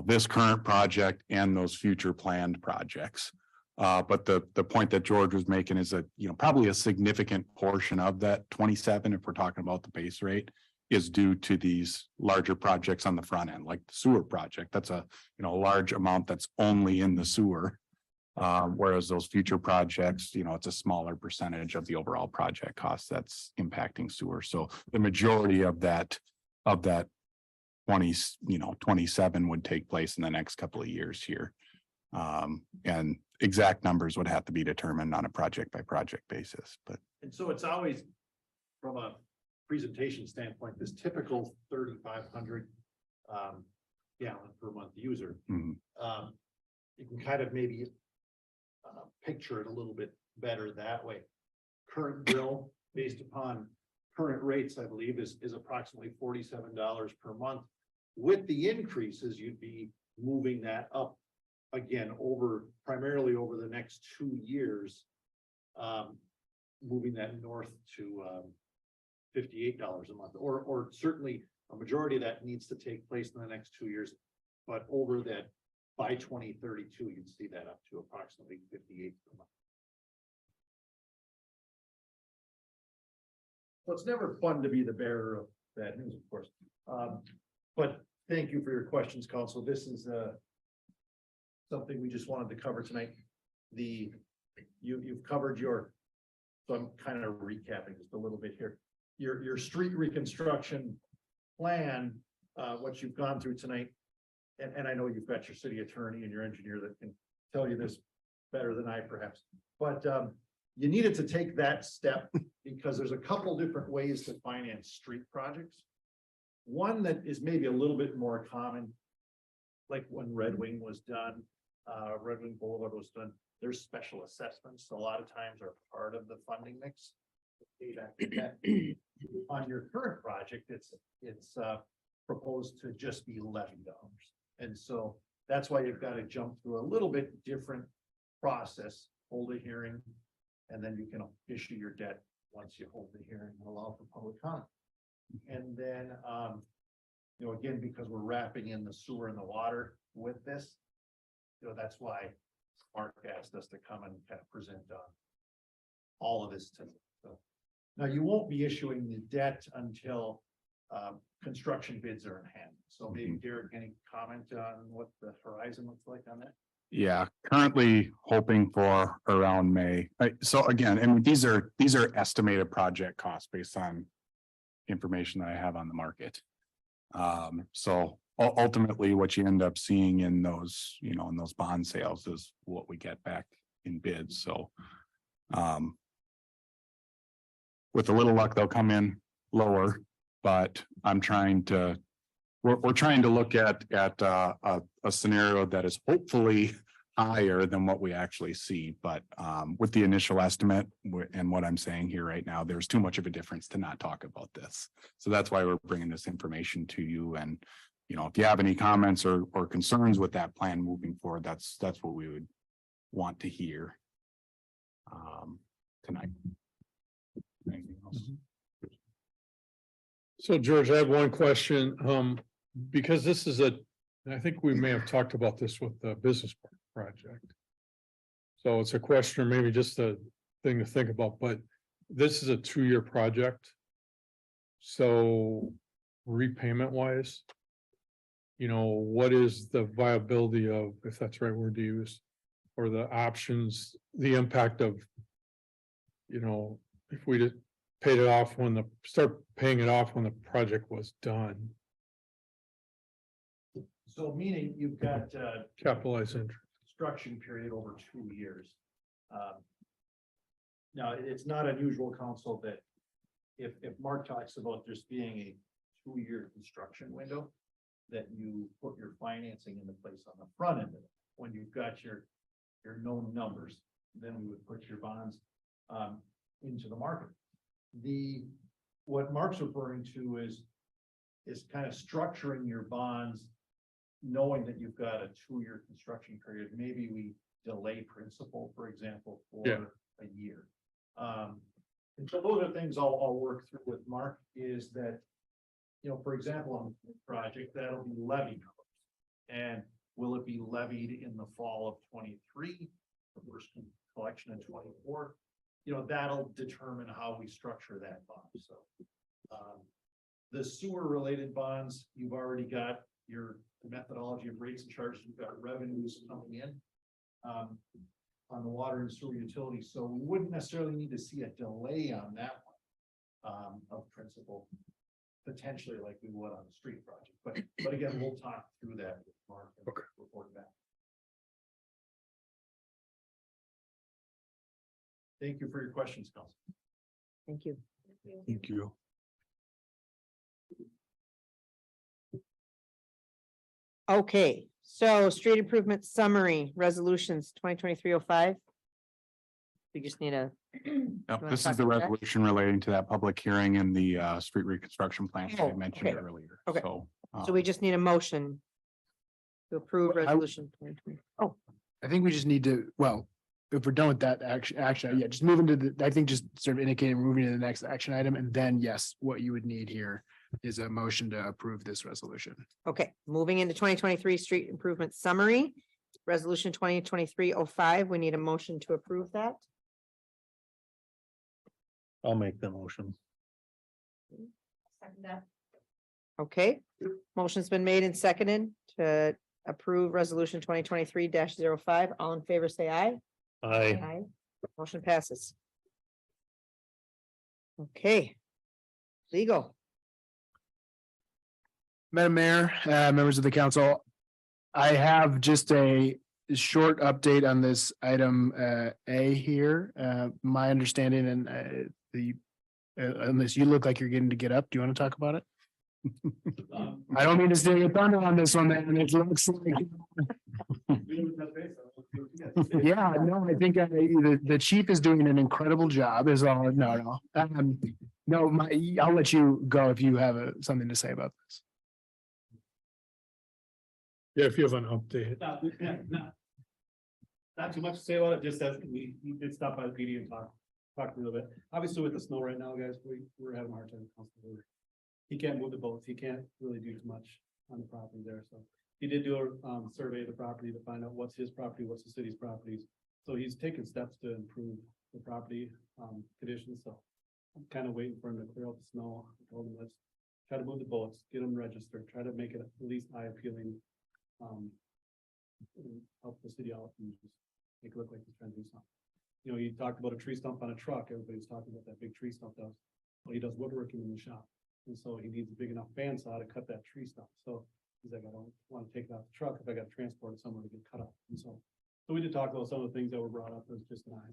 this current project and those future planned projects. But the point that George was making is that, probably a significant portion of that 27, if we're talking about the base rate, is due to these larger projects on the front end, like the sewer project. That's a, large amount that's only in the sewer. Whereas those future projects, it's a smaller percentage of the overall project cost that's impacting sewer. So the majority of that 27 would take place in the next couple of years here. And exact numbers would have to be determined on a project by project basis, but. And so it's always, from a presentation standpoint, this typical 3,500 gallon per month user. Mhm. You can kind of maybe picture it a little bit better that way. Current bill, based upon current rates, I believe, is approximately $47 per month. With the increases, you'd be moving that up again primarily over the next 2 years. Moving that north to $58 a month, or certainly a majority of that needs to take place in the next 2 years. But over that, by 2032, you'd see that up to approximately 58 per month. So it's never fun to be the bearer of bad news, of course. But thank you for your questions, Council. This is something we just wanted to cover tonight. You've covered so I'm kind of recapping just a little bit here. Your street reconstruction plan, what you've gone through tonight. And I know you've got your city attorney and your engineer that can tell you this better than I perhaps, but you needed to take that step because there's a couple different ways to finance street projects. One that is maybe a little bit more common, like when Red Wing was done, Red Wing Boulevard was done, there's special assessments, a lot of times are part of the funding mix. On your current project, it's proposed to just be $11. And so that's why you've got to jump through a little bit different process, hold a hearing, and then you can issue your debt once you hold the hearing and allow for public comment. And then, again, because we're wrapping in the sewer and the water with this, that's why Mark asked us to come and kind of present on all of this tonight. So now you won't be issuing the debt until construction bids are in hand. So maybe Derek, any comment on what the horizon looks like on that? Yeah, currently hoping for around May. So again, and these are estimated project costs based on information that I have on the market. So ultimately what you end up seeing in those, in those bond sales is what we get back in bids. So with a little luck, they'll come in lower, but we're trying to look at a scenario that is hopefully higher than what we actually see. But with the initial estimate and what I'm saying here right now, there's too much of a difference to not talk about this. So that's why we're bringing this information to you. And, if you have any comments or concerns with that plan moving forward, that's what we would want to hear tonight. Anything else? So George, I have one question, because this is I think we may have talked about this with the business park project. So it's a question or maybe just a thing to think about, but this is a 2-year project. So repayment wise, what is the viability of, if that's the right word to use, or the options, the impact of, if we did paid it off start paying it off when the project was done. So meaning you've got, Capitalized interest. construction period over 2 years. Now, it's not unusual, council, that if Mark talks about just being a 2-year construction window, that you put your financing into place on the front end of it, when you've got your known numbers, then we would put your bonds into the market. What Mark's referring to is kind of structuring your bonds, knowing that you've got a 2-year construction period. Maybe we delay principal, for example, for Yeah. a year. And so those are things I'll work through with Mark, is that, for example, on the project, that'll be levy numbers. And will it be levied in the fall of 23, the first collection in 24? That'll determine how we structure that bond. So the sewer related bonds, you've already got your methodology of rates and charges, you've got revenues coming in on the water and sewer utility. So we wouldn't necessarily need to see a delay on that one of principal, potentially like we would on the street project. But again, we'll talk through that with Mark and report back. Thank you for your questions, Council. Thank you. Thank you. Okay, so street improvement summary resolutions 2023-05. We just need a. Yep, wanna this talk is the about that? resolution relating to that public hearing and the street reconstruction plan that I Oh, mentioned okay. earlier. Okay. So. So we just need a motion to approve Well, resolution 2020. Oh, I think we just need to, well, if we're done with that action, yeah, just move into I think just sort of indicating we're moving to the next action item, and then yes, what you would need here is a motion to approve this resolution. okay, moving into 2023 street improvement summary, resolution 2023-05. We need a motion to approve that. I'll make the motion. Second that. Okay, motion's been made and seconded to approve resolution 2023-05. All in favor, say aye. Aye. Motion passes. Okay. Legal. Madam Mayor, members of the council, I have just a short update on this item A here. My understanding and unless you look like you're getting to get up, do you want to talk about it? I don't mean to steal your thunder on this one, man. It looks like. Yeah, no, I think the chief is doing an incredible job is all, no. I'll let you go if you have something to say about this. Yeah, if you have an update. Not too much to say about it, just as we did stop by the PD and talk a little bit. Obviously with the snow right now, guys, we're having a hard time. He can't move the boats. He can't really do too much on the property there. So he did do a survey of the property to find out what's his property, what's the city's properties. So he's taken steps to improve the property conditions. So I'm kind of waiting for him to clear out the snow. I told him, let's try to move the boats, get them registered, try to make it at least eye appealing. Help the city out and just make it look like he's trying to do something. You talked about a tree stump on a truck. Everybody's talking about that big tree stump does. Well, he does woodworking in the shop. And so he needs a big enough bandsaw to cut that tree stump. So he's like, I don't want to take it off the truck if I got to transport it somewhere to get cut up. And so we did talk about some of the things that were brought up as just an eye.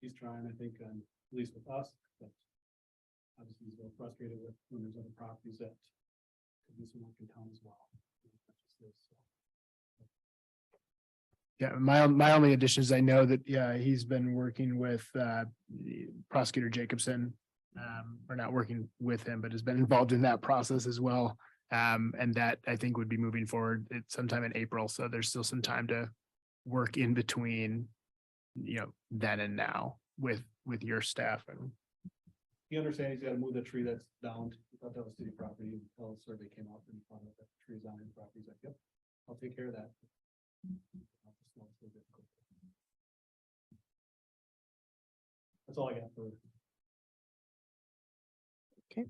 He's trying, I think, at least with us, but obviously he's a little frustrated with when there's other properties that could do some work in town as well. Yeah, my only addition is I know that, he's been working with Prosecutor Jacobson. Or not working with him, but has been involved in that process as well. And that I think would be moving forward at sometime in April. So there's still some time to work in between, then and now with your staff. And He understands he's got to move the tree that's down. He thought that was city property until the survey came out and found out that the tree is on his property. He's like, yep, I'll take care of that. That's all I got for. Okay.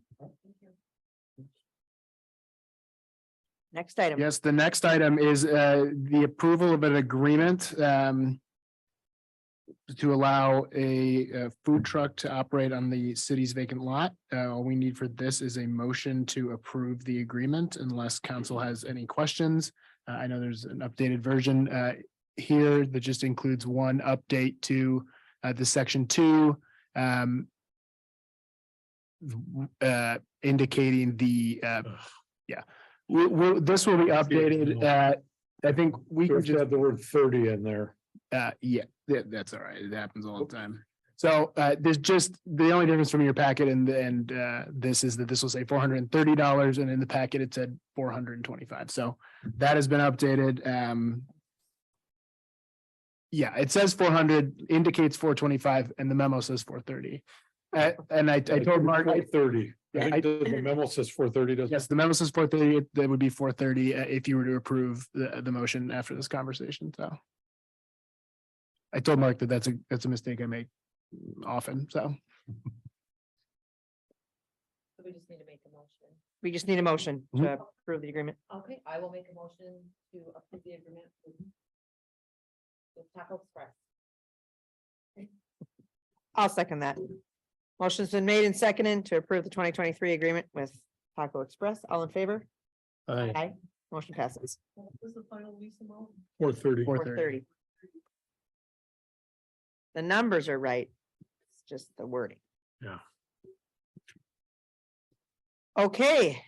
Next item. yes, the next item is the approval of an agreement to allow a food truck to operate on the city's vacant lot. All we need for this is a motion to approve the agreement unless council has any questions. I know there's an updated version here that just includes one update to the section 2. Indicating the this will be updated. I think we can Just just had the word 30 in there. that's all right. It happens all the time. So there's just the only difference from your packet and this is that this will say $430 and in the packet it said 425. So that has been updated. Yeah, it says 400, indicates 425, and the memo says 430. And I told Mark, 430. Yeah, I think the memo says 430, doesn't it? yes, the memo says 430. That would be 430 if you were to approve the motion after this conversation. So I told Mark that that's a mistake I make often. So So we just need to make a motion. We just need a motion to approve the agreement. Okay, I will make a motion to approve the agreement with Taco Express. I'll second that. Motion's been made and seconded to approve the 2023 agreement with Taco Express. All in favor? Aye. Motion passes. What was the final lease amount? 430. 430. The numbers are right. It's just the wording. Yeah. Okay.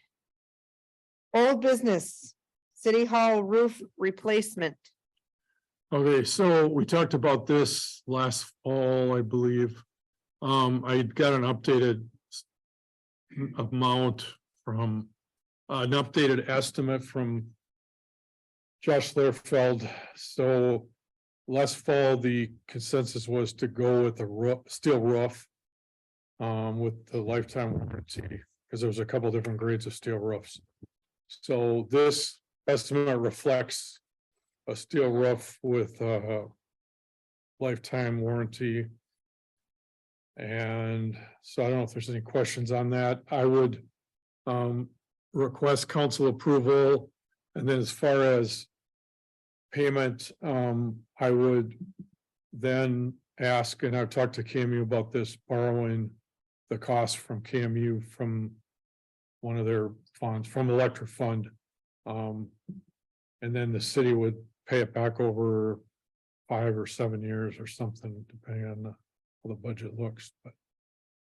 Old business, City Hall roof replacement. Okay, so we talked about this last fall, I believe. I got an updated amount from, an updated estimate from Josh Learfeld. So last fall, the consensus was to go with the roof, steel roof with the lifetime warranty, because there was a couple different grades of steel roofs. So this estimate reflects a steel roof with a lifetime warranty. And so I don't know if there's any questions on that. I would request council approval. And then as far as payment, I would then ask, and I've talked to KMU about this, borrowing the cost from KMU from one of their funds, from electric fund. And then the city would pay it back over 5 or 7 years or something, depending on how the budget looks, but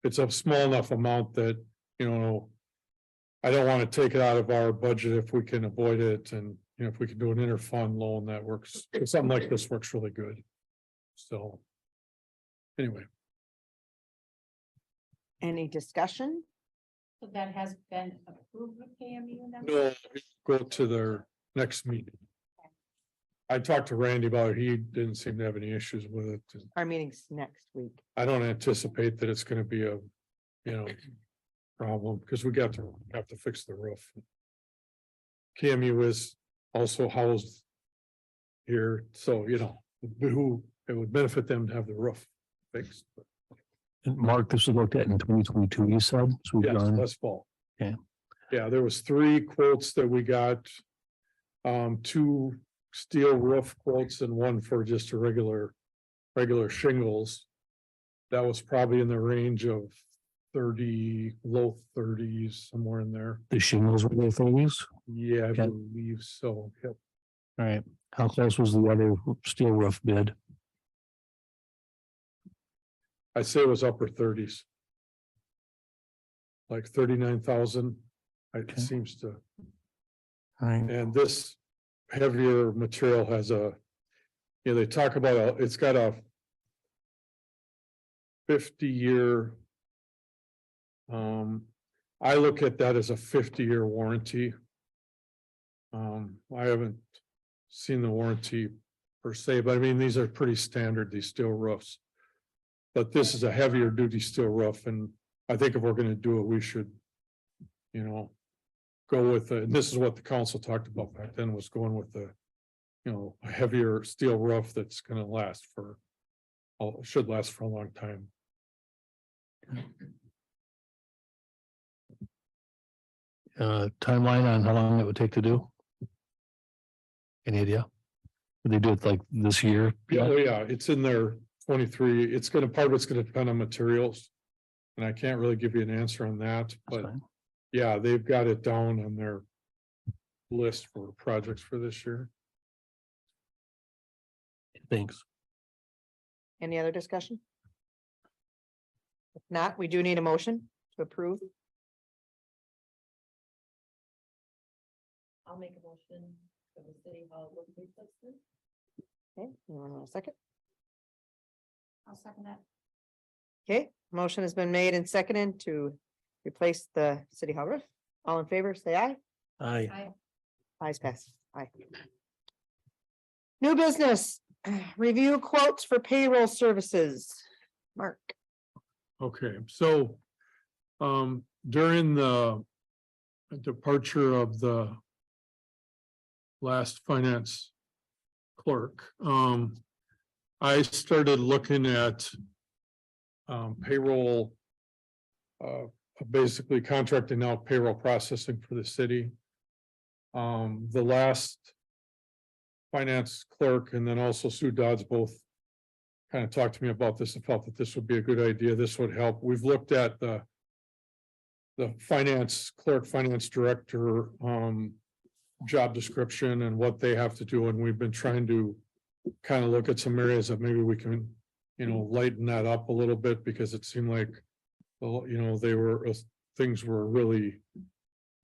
it's a small enough amount that, you know, I don't want to take it out of our budget if we can avoid it. And, you know, if we can do an interfund loan, that works. Something like this works really good. So anyway. Any discussion? So that has been approved with KMU now? No, go to their next meeting. I talked to Randy about it. He didn't seem to have any issues with it. Our meeting's next week. I don't anticipate that it's gonna be a, you know, problem, because we have to fix the roof. KMU is also housed here, so, you know, who, it would benefit them to have the roof fixed. And Mark, this was looked at in 2022, you said, so we've Yes, done, last fall. Okay. Yeah, there was 3 quotes that we got. 2 steel roof quotes and 1 for just a regular shingles. That was probably in the range of 30, low 30s, somewhere in there. the shingles were there for these. Yeah, I Okay. believe so. Yep. All right, how close was the other steel roof bid? I'd say it was upper 30s. Like 39,000. It Okay. seems to, All right, and this heavier material has a, you know, they talk about, it's got a 50-year. I look at that as a 50-year warranty. I haven't seen the warranty per se, but I mean, these are pretty standard, these steel roofs. But this is a heavier duty steel roof, and I think if we're gonna do it, we should, you know, go with the, and this is what the council talked about back then, was going with the, you know, a heavier steel roof that's gonna last for, should last for a long time. timeline on how long it would take to do? Any idea? Would they do it like this year? Yeah, oh yeah, it's in their 23, it's gonna, part of it's gonna depend on materials. And I can't really give you an answer on that, That's but fine. yeah, they've got it down on their list for projects for this year. Thanks. Any other discussion? If not, we do need a motion to approve. I'll make a motion for the city hall workplace assistant. Okay, anyone want a second? I'll second that. Okay, motion has been made and seconded to replace the city hall roof. All in favor, say aye. Aye. Ayes pass. Aye. New business, review quotes for payroll services. Mark. Okay, so during the departure of the last finance clerk, I started looking at payroll, basically contracting out payroll processing for the city. The last finance clerk and then also Sue Dodds both kind of talked to me about this and felt that this would be a good idea. This would help. We've looked at the finance clerk, finance director, job description and what they have to do. And we've been trying to kind of look at some areas that maybe we can, lighten that up a little bit because it seemed like, things were really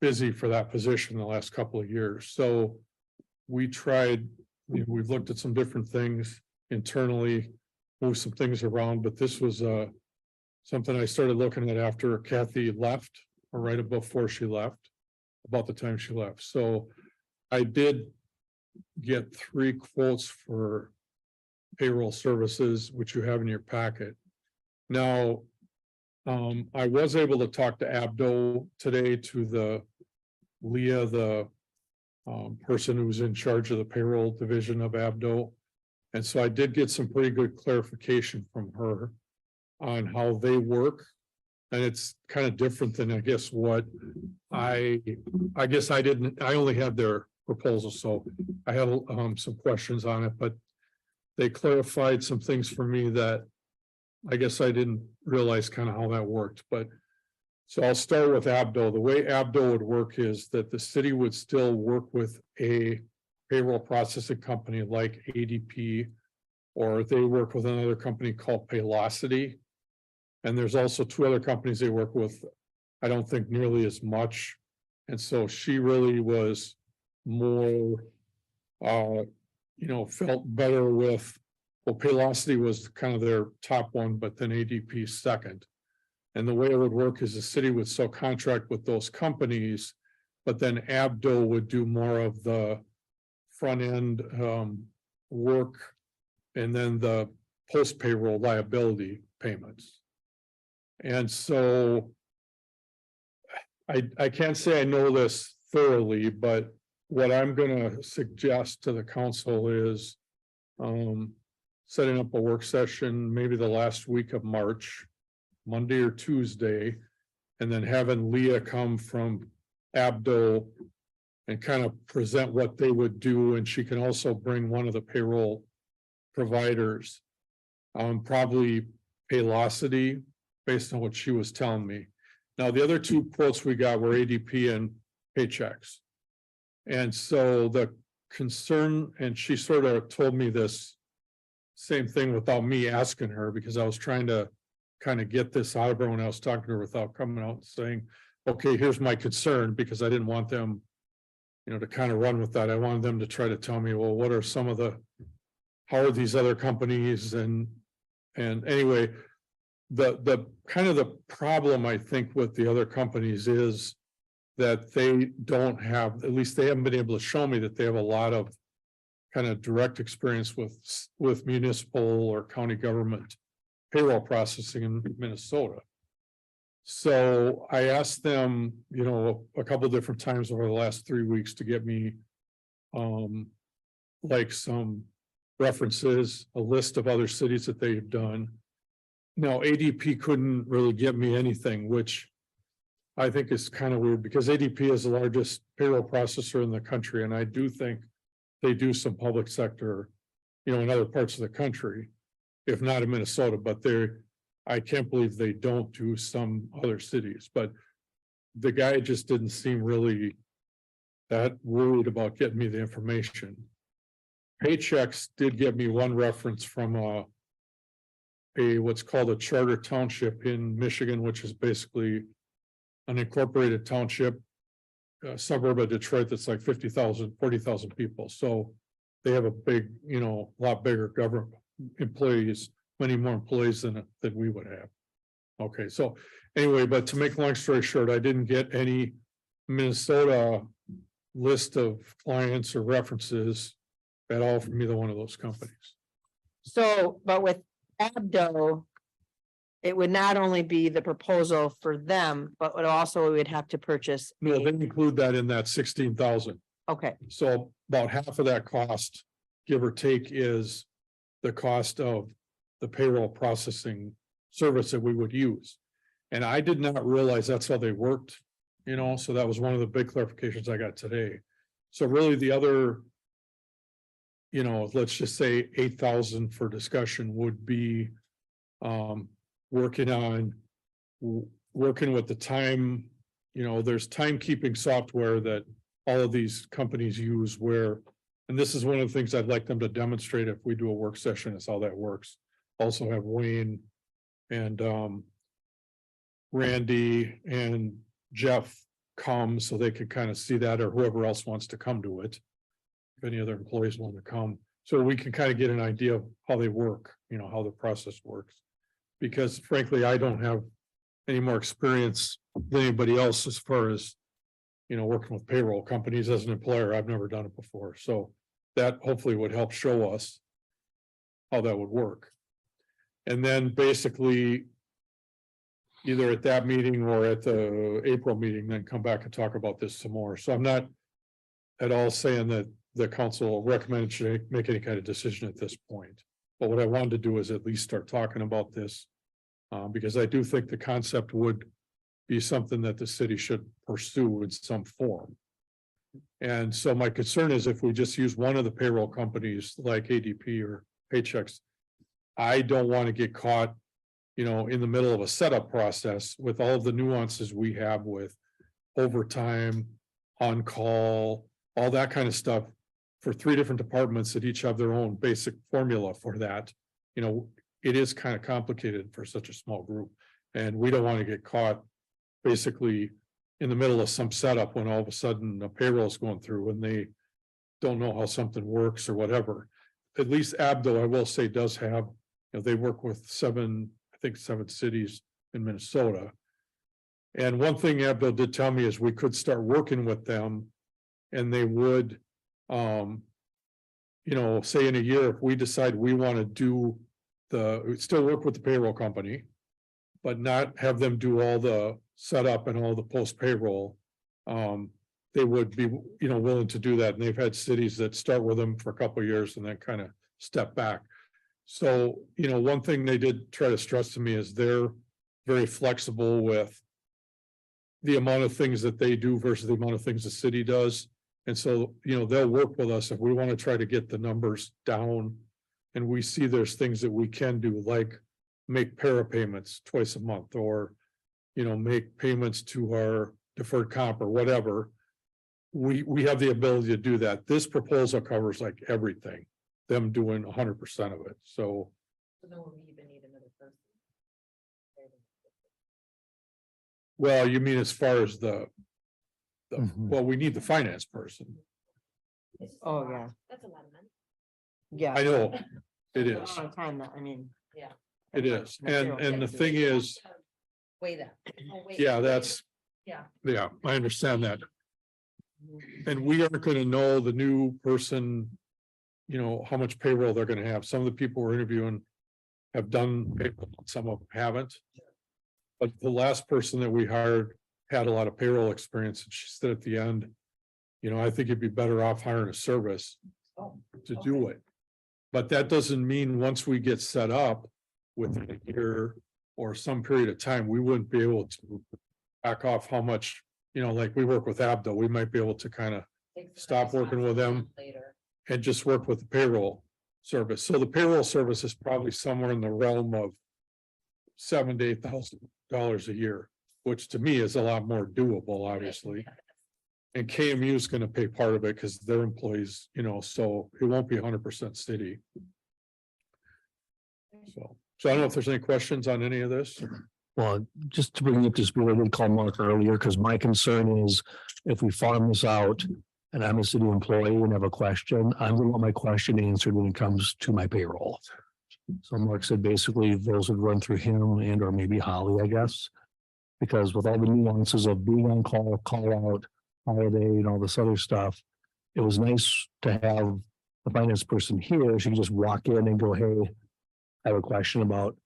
busy for that position the last couple of years. So we tried, we've looked at some different things internally, moved some things around, but this was something I started looking at after Kathy left, or right before she left, about the time she left. So I did get 3 quotes for payroll services, which you have in your packet. Now, I was able to talk to Abdo today, to the Leah, the person who's in charge of the payroll division of Abdo. And so I did get some pretty good clarification from her on how they work. And it's kind of different than, I guess, what I only had their proposal, so I had some questions on it, but they clarified some things for me that I guess I didn't realize kind of how that worked, but so I'll start with Abdo. The way Abdo would work is that the city would still work with a payroll processing company like ADP, or they work with another company called Paylocity. And there's also 2 other companies they work with, I don't think nearly as much. And so she really was more, felt better with, well, Paylocity was kind of their top one, but then ADP second. And the way it would work is the city would still contract with those companies, but then Abdo would do more of the front end work and then the post payroll liability payments. And so I can't say I know this thoroughly, but what I'm gonna suggest to the council is setting up a work session, maybe the last week of March, Monday or Tuesday, and then having Leah come from Abdo and kind of present what they would do, and she can also bring one of the payroll providers, probably Paylocity, based on what she was telling me. Now, the other 2 quotes we got were ADP and Paychex. And so the concern, and she sort of told me this same thing without me asking her, because I was trying to kind of get this out of her when I was talking to her without coming out and saying, okay, here's my concern, because I didn't want them, to kind of run with that. I wanted them to try to tell me, well, what are some of how are these other companies? And anyway, the kind of the problem I think with the other companies is that they don't have, at least they haven't been able to show me that they have a lot of kind of direct experience with municipal or county government payroll processing in Minnesota. So I asked them, a couple different times over the last 3 weeks to get me like some references, a list of other cities that they've done. Now, ADP couldn't really give me anything, which I think is kind of weird, because ADP is the largest payroll processor in the country, and I do think they do some public sector, in other parts of the country. if not in Minnesota, but I can't believe they don't do some other cities, but the guy just didn't seem really that worried about getting me the information. Paychecks did get me one reference from what's called a charter township in Michigan, which is basically an incorporated township, suburb of Detroit that's like 40,000 people. So they have a big, lot bigger government employees, many more employees than we would have. Okay, so anyway, but to make a long story short, I didn't get any Minnesota list of clients or references at all from either one of those companies. So, but with Abdo, it would not only be the proposal for them, but would also, we would have to purchase. No, they include that in that 16,000. Okay, So about half of that cost, give or take, is the cost of the payroll processing service that we would use. And I did not realize that's how they worked, so that was one of the big clarifications I got today. So really the other, let's just say 8,000 for discussion would be working with the time, there's timekeeping software that all of these companies use where, and this is one of the things I'd like them to demonstrate if we do a work session, is how that works. Also have Wayne and Randy and Jeff come so they could kind of see that, or whoever else wants to come to it. If any other employees want to come, so we can kind of get an idea of how they work, how the process works. Because frankly, I don't have any more experience than anybody else as far as, working with payroll companies as an employer. I've never done it before. So that hopefully would help show us how that would work. And then basically, either at that meeting or at the April meeting, then come back and talk about this some more. So I'm not at all saying that the council recommended should make any kind of decision at this point. But what I wanted to do is at least start talking about this. Because I do think the concept would be something that the city should pursue in some form. And so my concern is if we just use one of the payroll companies like ADP or Paychecks, I don't want to get caught, in the middle of a setup process with all of the nuances we have with overtime, on call, all that kind of stuff for 3 different departments that each have their own basic formula for that. It is kind of complicated for such a small group, and we don't want to get caught basically in the middle of some setup when all of a sudden a payroll is going through and they don't know how something works or whatever. At least Abdo, I will say, does have, they work with 7 cities in Minnesota. And one thing Abdo did tell me is we could start working with them and they would, say in a year, if we decide we want to do still work with the payroll company, but not have them do all the setup and all the post payroll. They would be, willing to do that. And they've had cities that start with them for a couple of years and then kind of step back. So, one thing they did try to stress to me is they're very flexible with the amount of things that they do versus the amount of things the city does. And so, they'll work with us if we want to try to get the numbers down. And we see there's things that we can do, like make para payments twice a month, or, make payments to our deferred comp or whatever. We have the ability to do that. This proposal covers like everything, them doing 100% of it. So. No, we even need another person. Well, you mean as far as well, we need the finance person. oh, yeah, That's a lot of money. yeah. I know, it A is, long time, I mean. Yeah. it is. And the thing is, Way that. Oh, wait. yeah, that's. Yeah. Yeah, I understand that. And we aren't gonna know the new person, how much payroll they're gonna have. Some of the people we're interviewing have done payroll, some of them haven't. But the last person that we hired had a lot of payroll experience, and she said at the end, I think you'd be better off hiring a service to do it. But that doesn't mean once we get set up within a year or some period of time, we wouldn't be able to back off how much, like we work with Abdo, we might be able to kind of stop working with them Later. and just work with the payroll service. So the payroll service is probably somewhere in the realm of $7,000 to $8,000 a year, which to me is a lot more doable, obviously. And KMU is gonna pay part of it because their employees, so it won't be 100% city. So I don't know if there's any questions on any of this. Well, just to bring you up to speed, I did call Mark earlier because my concern is if we farm this out and I'm a city employee and have a question, I'm gonna want my question answered when it comes to my payroll. So Mark said basically those would run through him and or maybe Holly, I guess. Because with all the nuances of being on call, call out, holiday and all this other stuff, it was nice to have the finance person here. She could just walk in and go, hey, I have a question about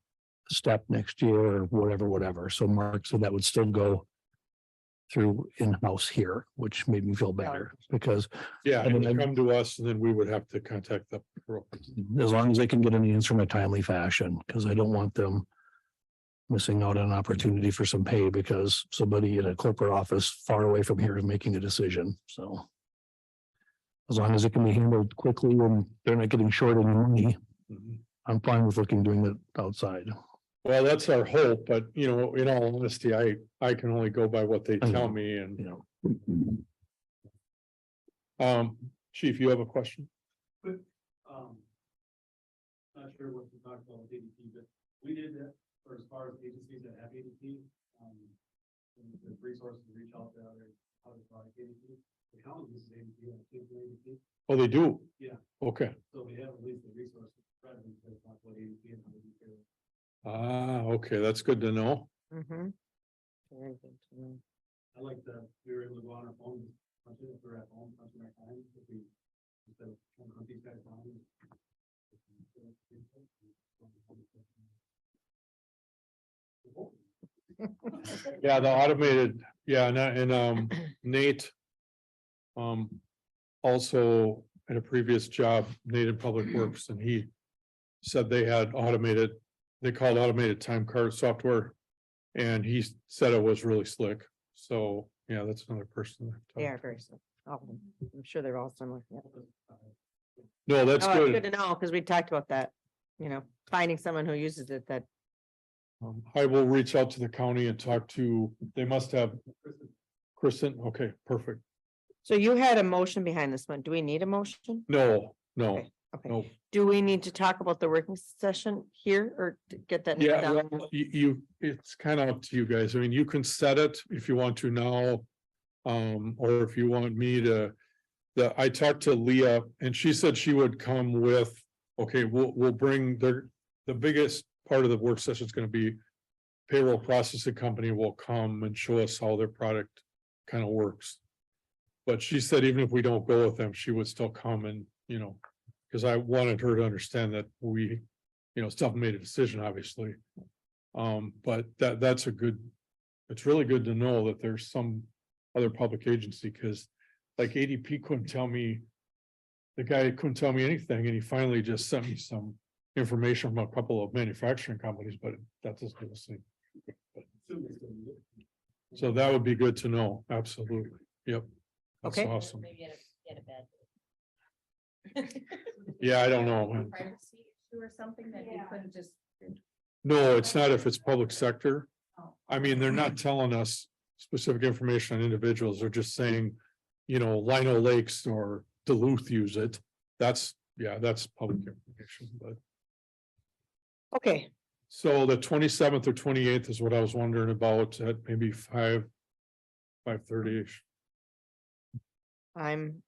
step next year or whatever. So Mark said that would still go through in-house here, which made me feel better because Yeah, And and then- come to us and then we would have to contact the. as long as they can get an answer in a timely fashion, because I don't want them missing out on an opportunity for some pay because somebody in a corporate office far away from here is making a decision. So as long as it can be handled quickly and they're not getting short any money, I'm fine with doing it outside. Well, that's our hope, but in all honesty, I can only go by what they I tell know. me and, You know, Chief, you have a question? Not sure what to talk about with ADP, but we did that for as far as agencies that have ADP. The resources to reach out to other product ADP. The county uses ADP, I think, for ADP. Oh, they do? Yeah. Okay. So we have at least the resources rather than talk about ADP and how we do payroll. Okay, that's good to know. Mhm. Very good to know. I like that we were able to go on our phone, punch it if we're at home, punch in our time, if we, instead of trying to hunt these guys down. Yeah, the automated, Nate. Also at a previous job, Nate in Public Works, and he said they had automated, they called automated time card software. And he said it was really slick. So, yeah, that's another person. They are very similar. All of them. I'm sure they're all similar. Yeah. No, that's Oh, it's good good. to know, because we talked about that, finding someone who uses it that, I will reach out to the county and talk to, they must have. Kristen, okay, perfect. so you had a motion behind this one. Do we need a motion? No. Okay. No. Do we need to talk about the working session here or to get that? nailed Yeah, down? well, it's kind of up to you guys. I mean, you can set it if you want to now. Or if you want me to, I talked to Leah and she said she would come with, okay, we'll bring the biggest part of the work session is going to be payroll processing company will come and show us how their product kind of works. But she said even if we don't go with them, she would still come and, because I wanted her to understand that we, still made a decision, obviously. But that's it's really good to know that there's some other public agency, because like ADP couldn't tell me. The guy couldn't tell me anything, and he finally just sent me some information from a couple of manufacturing companies, but that doesn't do the same. So that would be good to know, absolutely, yep. That's Okay. awesome. Maybe get a bed. Yeah, I don't know. Privacy issue or something that you Yeah. couldn't just. No, it's not if it's public sector. Oh. I mean, they're not telling us specific information on individuals. They're just saying, Lino Lakes or Duluth use it. That's public information, but. Okay, So the 27th or 28th is what I was wondering about at maybe 5:30ish. I'm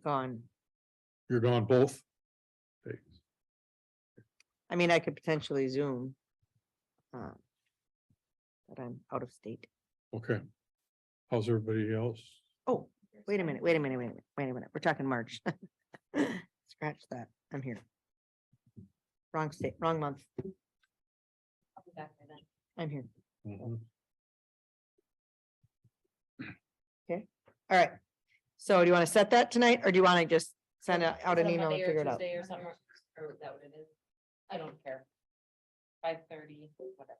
gone. You're gone both? days. I mean, I could potentially Zoom. But I'm out of state. Okay. How's everybody else? Oh, wait a minute. We're talking March. Scratch that. I'm here. Wrong state, wrong month. I'll be back by then. I'm here. Mhm. All right. So do you want to set that tonight or do you want to just send out Is an it a email and Monday or figure it out? Tuesday or something, or is that what it is? I don't care. 5:30, whatever.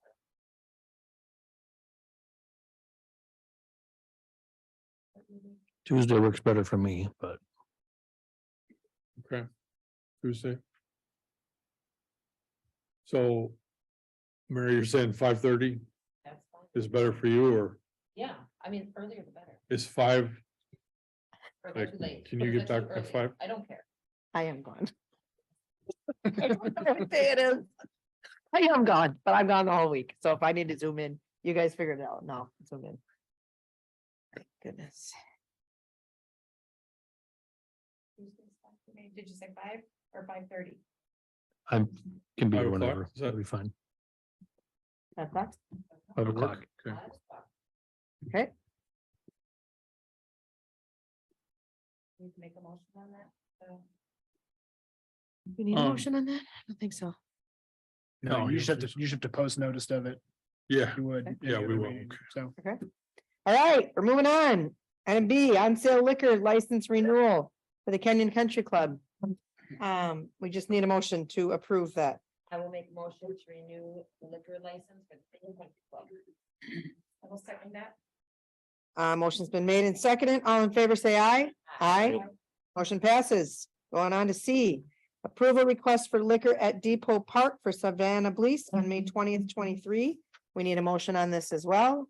Tuesday works better for me, but Okay. Tuesday. So, Mary, you're saying 5:30 That's fine. is better for you, or Yeah, I mean, earlier the better. is 5? Or Like, too late. can you Or get too back by early. 5? I don't care. I am gone. I don't know what day it is. I am gone, but I'm gone the whole week. So if I need to zoom in, you guys figure it out. No, zoom in. Thank goodness. Did you say 5 or 5:30? I'm, can be 5 here o'clock, whenever, is that- that'll be fine. 5 o'clock? 5 o'clock. Okay. Okay, Need to make a motion on that? you need a Um, motion on that? I don't think so. No, No, you you should have don't to, you should have to post notice of it. Yeah, You would. Okay. any Yeah, we other will, meeting, okay. So. All right, we're moving on. Item B, on sale liquor license renewal for the Kenyon Country Club. We just need a motion to approve that. I will make a motion to renew the liquor license for the Kenyon Country Club. I will second that. Motion's been made and seconded. All in favor, say aye. Aye. Motion passes. Going on to C. Approval request for liquor at Depot Park for Savannah Bliss on May 20th, 23. We need a motion on this as well.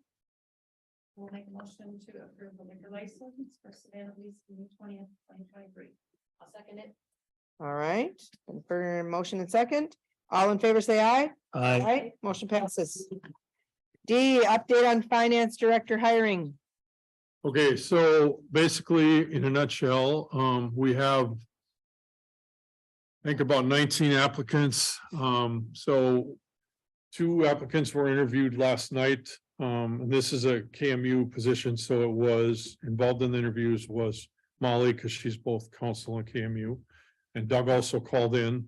We'll make a motion to approve the liquor license for Savannah Lease June 20th, 2023. I'll second it. All right, and for motion and second, all in favor, say aye. I, Aye, motion passes. D, update on finance director hiring. okay, so basically, in a nutshell, we have I think about 19 applicants, so 2 applicants were interviewed last night. And this is a KMU position, so it was involved in the interviews was Molly, because she's both counsel and KMU. And Doug also called in.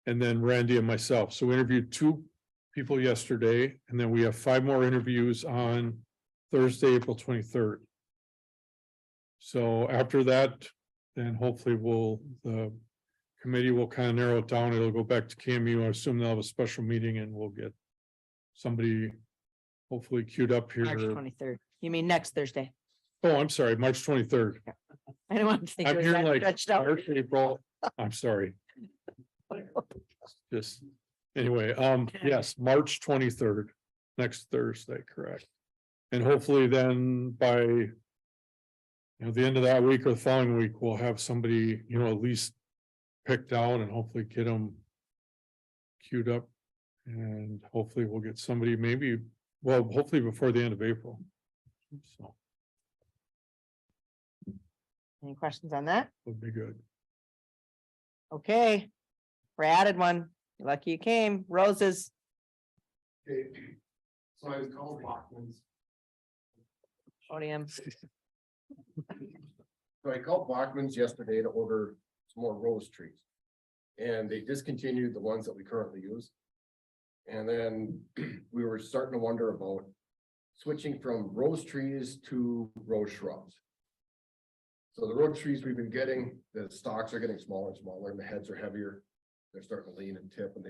And then Randy and myself. So we interviewed 2 people yesterday, and then we have 5 more interviews on Thursday, April 23rd. So after that, then hopefully the committee will kind of narrow it down. It'll go back to KMU. I assume they'll have a special meeting and we'll get somebody hopefully queued up here. March 23rd. You mean next Thursday? Oh, I'm sorry, March 23rd. I don't want to think it I'm was hearing that like stretched out. March, April. I'm sorry. Just, anyway, yes, March 23rd, next Thursday, correct. And hopefully then by the end of that week or the following week, we'll have somebody, at least picked out and hopefully get them queued up. And hopefully we'll get somebody hopefully before the end of April. So Any questions on that? would be good. Okay, we added one. You're lucky you came. Roses. Okay, so I was called Bachman's. Podium. So I called Bachman's yesterday to order some more rose trees. And they discontinued the ones that we currently use. And then we were starting to wonder about switching from rose trees to rose shrubs. So the rose trees we've been getting, the stalks are getting smaller and smaller and the heads are heavier. They're starting to lean and tip and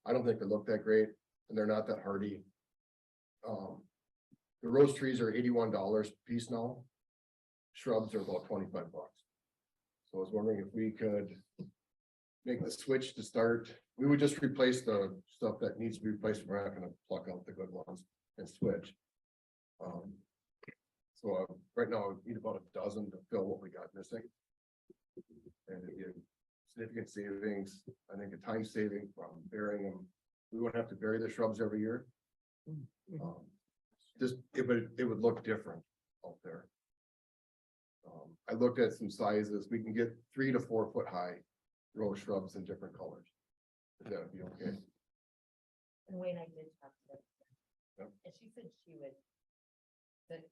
I don't think they look that great and they're not that hardy. The rose trees are $81 a piece now. Shrubs are about 25 bucks. So I was wondering if we could make the switch to start. We would just replace the stuff that needs to be replaced. We're not gonna pluck out the good ones and switch. So right now I need about a dozen to fill what we got missing. And it'd be a significant savings, I think a time saving from burying them. We won't have to bury the shrubs every year. It would look different out there. I looked at some sizes. We can get 3 to 4 foot high rose shrubs in different colors. That would be okay. And Wayne, I did talk to her. Yep. And she said she would. That,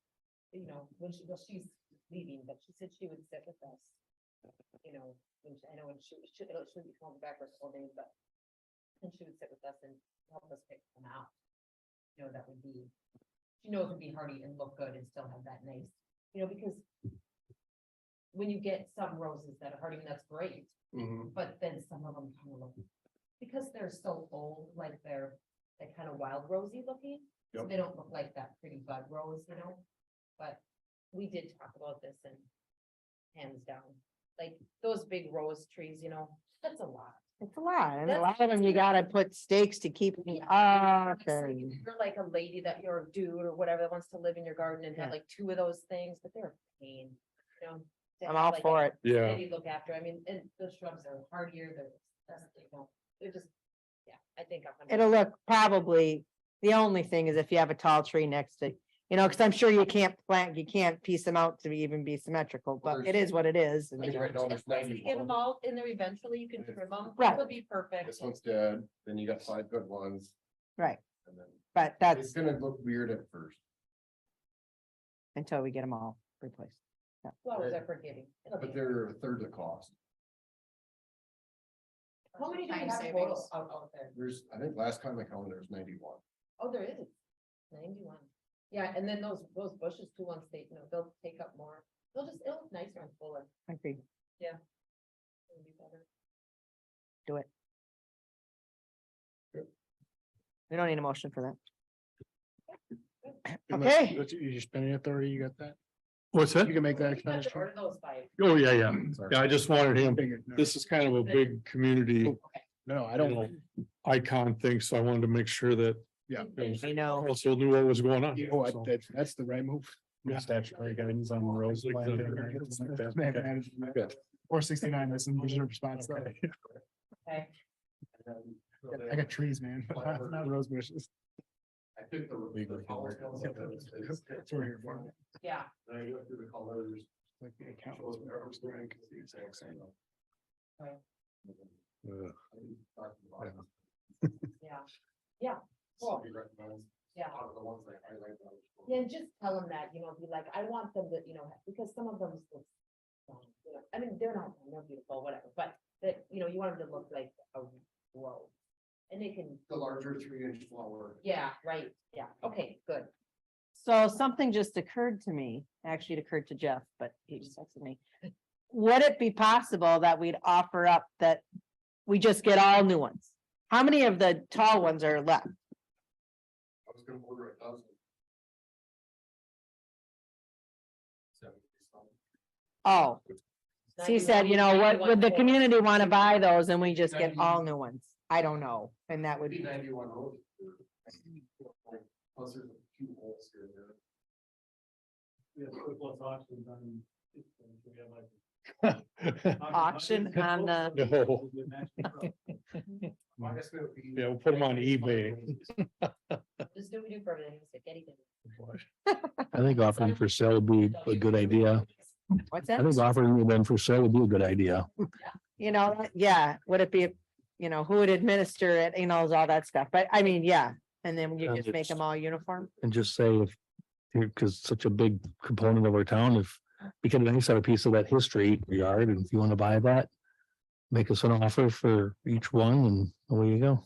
when she's leaving, but she said she would sit with us. When she'll be coming back for a couple days, but. And she would sit with us and help us pick them out. That would be, she knows would be hardy and look good and still have that nice, because. When you get some roses that are hardy, that's great. But then some of them kind of look, because they're so old, like they're kind of wild rosy looking. So Yep. they don't look like that pretty bud rose, but we did talk about this and hands down, like those big rose trees, you know, that's a lot. It's a lot, and a That's- lot of them you gotta put stakes to keep me up Honestly, and. if You're like a lady that you're a dude or whatever that wants to live in your garden and have Yeah. like two of those things, but they're a pain, you know. to I'm have, all like, for it. Yeah. Maybe look after, I mean, and the shrubs are hardier, they're just, yeah, I think. 100. It'll look probably, the only thing is if you have a tall tree next to, you know, because I'm sure you can't piece them out to even be symmetrical, Well, but it is what it is. and, Like you know, right now, there's Once you get them 91. all in there eventually, you can trim them, Right. it'll be perfect. This one's dead, then you got 5 good ones, Right, and then but it's that's gonna look weird at first. until we get them all replaced. Flowers are forgiving. It'll be- But they're a third of the cost. How many do we Time have savings. total out there? There's, I think last time I counted, there was 91. Oh, there is. 91. Yeah, and then those bushes too, once they, you know, they'll take up more. It'll look nicer and fuller. Agreed. It'll be better. Do it. We don't need a motion for that. Okay. Your spending authority, you got that? What's that? You can make that You have to expenditure. order those by. Oh, yeah, yeah. Sorry. Yeah, I just wanted him, Figured, no. this is kind of a big community No, I you don't. know, icon thing, so I wanted to make sure that I know. also knew what was going on. Oh, so. that's the right move. Yeah. Statutory guidance on roads. Like the- Good. 469, that's in vision response. though. Okay. I got trees, man, not rose bushes. I picked the. That's what we're here for. Yeah, And I go through the colors. Like the account was the exact same. yeah, Cool. Somebody recommends yeah. out of the ones I highlight. Yeah, and just tell them that, you know, be like, I want them to, you know, because some of them. You know, I mean, they're beautiful, whatever, but that, you know, you want them to look like a row. And they can, The larger 3-inch flower. yeah, right, yeah, okay, good. So something just occurred to me, actually it occurred to Jeff, but he just texted me. Would it be possible that we'd offer up that we just get all new ones? How many of the tall ones are left? I was gonna order 1,000. 70 some. Oh, so he said, you know, what would the community want to buy those and we just get all new ones? I don't know, and that would Maybe be, 91 roses. Plus there's a few holes here and there. We have surplus auctions on. We have like. Auction on the- No. Well, I guess it would be. Yeah, we'll put them on eBay. Just do what we do for everything, it's like anything. I think offering for sale would be a good idea. what's I that? think offering them for sale would be a good idea. You know, yeah, would it be, you know, who would administer it, you know, all that stuff, but I mean, yeah, and then you And just make it's- them all uniform? And just say if, because such a big component of our town, if we could at least have a piece of that history yard, and if you want to buy that, make us an offer for each one and away you go.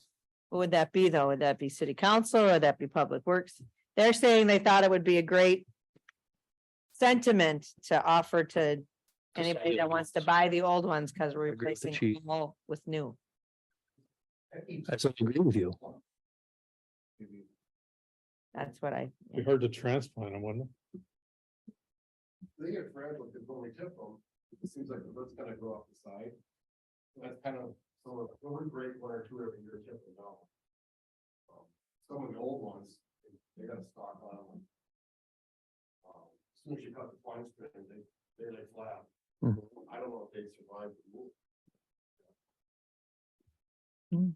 What would that be, though? Would that be city council or would that be public works? They're saying they thought it would be a great sentiment to offer to anybody that wants to buy the old ones, because we're Agree with the replacing chief. them all with new. I certainly agree with you. That's what I, Be hard to transplant them, wouldn't it? They get fragile because when we tip them, it seems like the root's gonna go off the side. And that's kind of, so we break 1 or 2 every year, tip them down. Some of the old ones, they got a stock on them. As soon as you cut the twine strip, they lay flat. Mhm. I don't know if they survive the move. Hmm.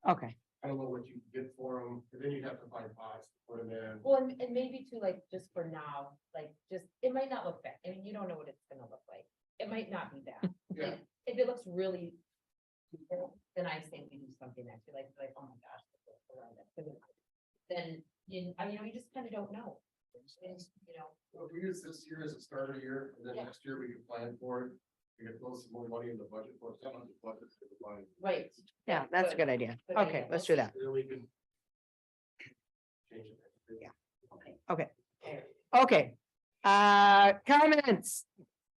okay, I don't know what you can get for them, and then you'd have to find pots to put them in. Well, and maybe too, like, just for now, like, just, it might not look bad, I mean, you don't know what it's gonna look like, it might not be bad. Yeah. Like, if it looks really, then I think we do something actually, like, oh my gosh. Then, you know, you just kind of don't know. You know, Well, if we use this year as a starter year, and then Yeah. next year we can plan for it, we can throw some more money in the budget for some of the budget for the line. right. yeah, that's a good idea. Good Okay, idea. let's do that. Then we can change it. Yeah. Okay. Okay, comments.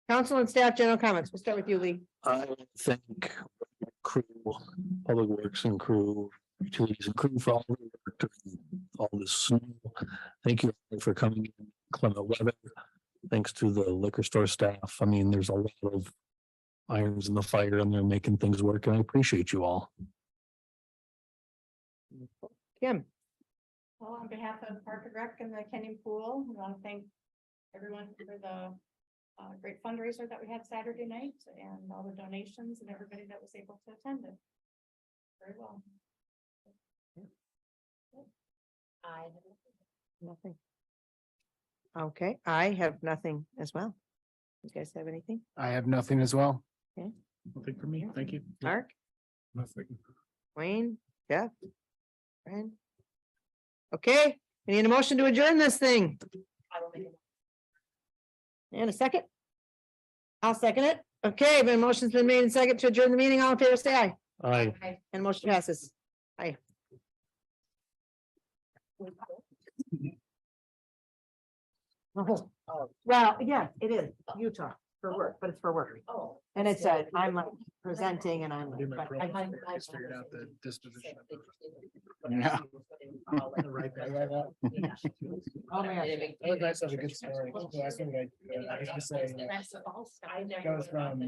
Council and staff general comments. We'll start with you, Lee. I think crew, public works and crew, utilities and crew for all the work during all this snow. Thank you for coming in, climate weather. thanks to the liquor store staff. I mean, there's a lot of irons in the fire and they're making things work and I appreciate you all. Kim, Well, on behalf of Park and Rec and the Kenyon Pool, we want to thank everyone for the great fundraiser that we had Saturday night and all the donations and everybody that was able to attend it. Very well. I. nothing. Okay, I have nothing as well. You guys have anything? I have nothing as well. Nothing for me. Thank you. Mark, Wayne, Jeff? Brian? Okay, we need a motion to adjourn this thing. I will make it. And a second? I'll second it. Okay, the motion's been made and second to adjourn the meeting. All in favor, say aye. Aye. And motion passes. Aye. Oh, well, yeah, it is Utah for work, but it's for work. Oh. And it's I'm like presenting and I'm. Do my but pro- I- I just figured out the disposition. Yeah. Right back, right out. Oh, my gosh. That was nice, have a good story. The last thing I used to say, goes from,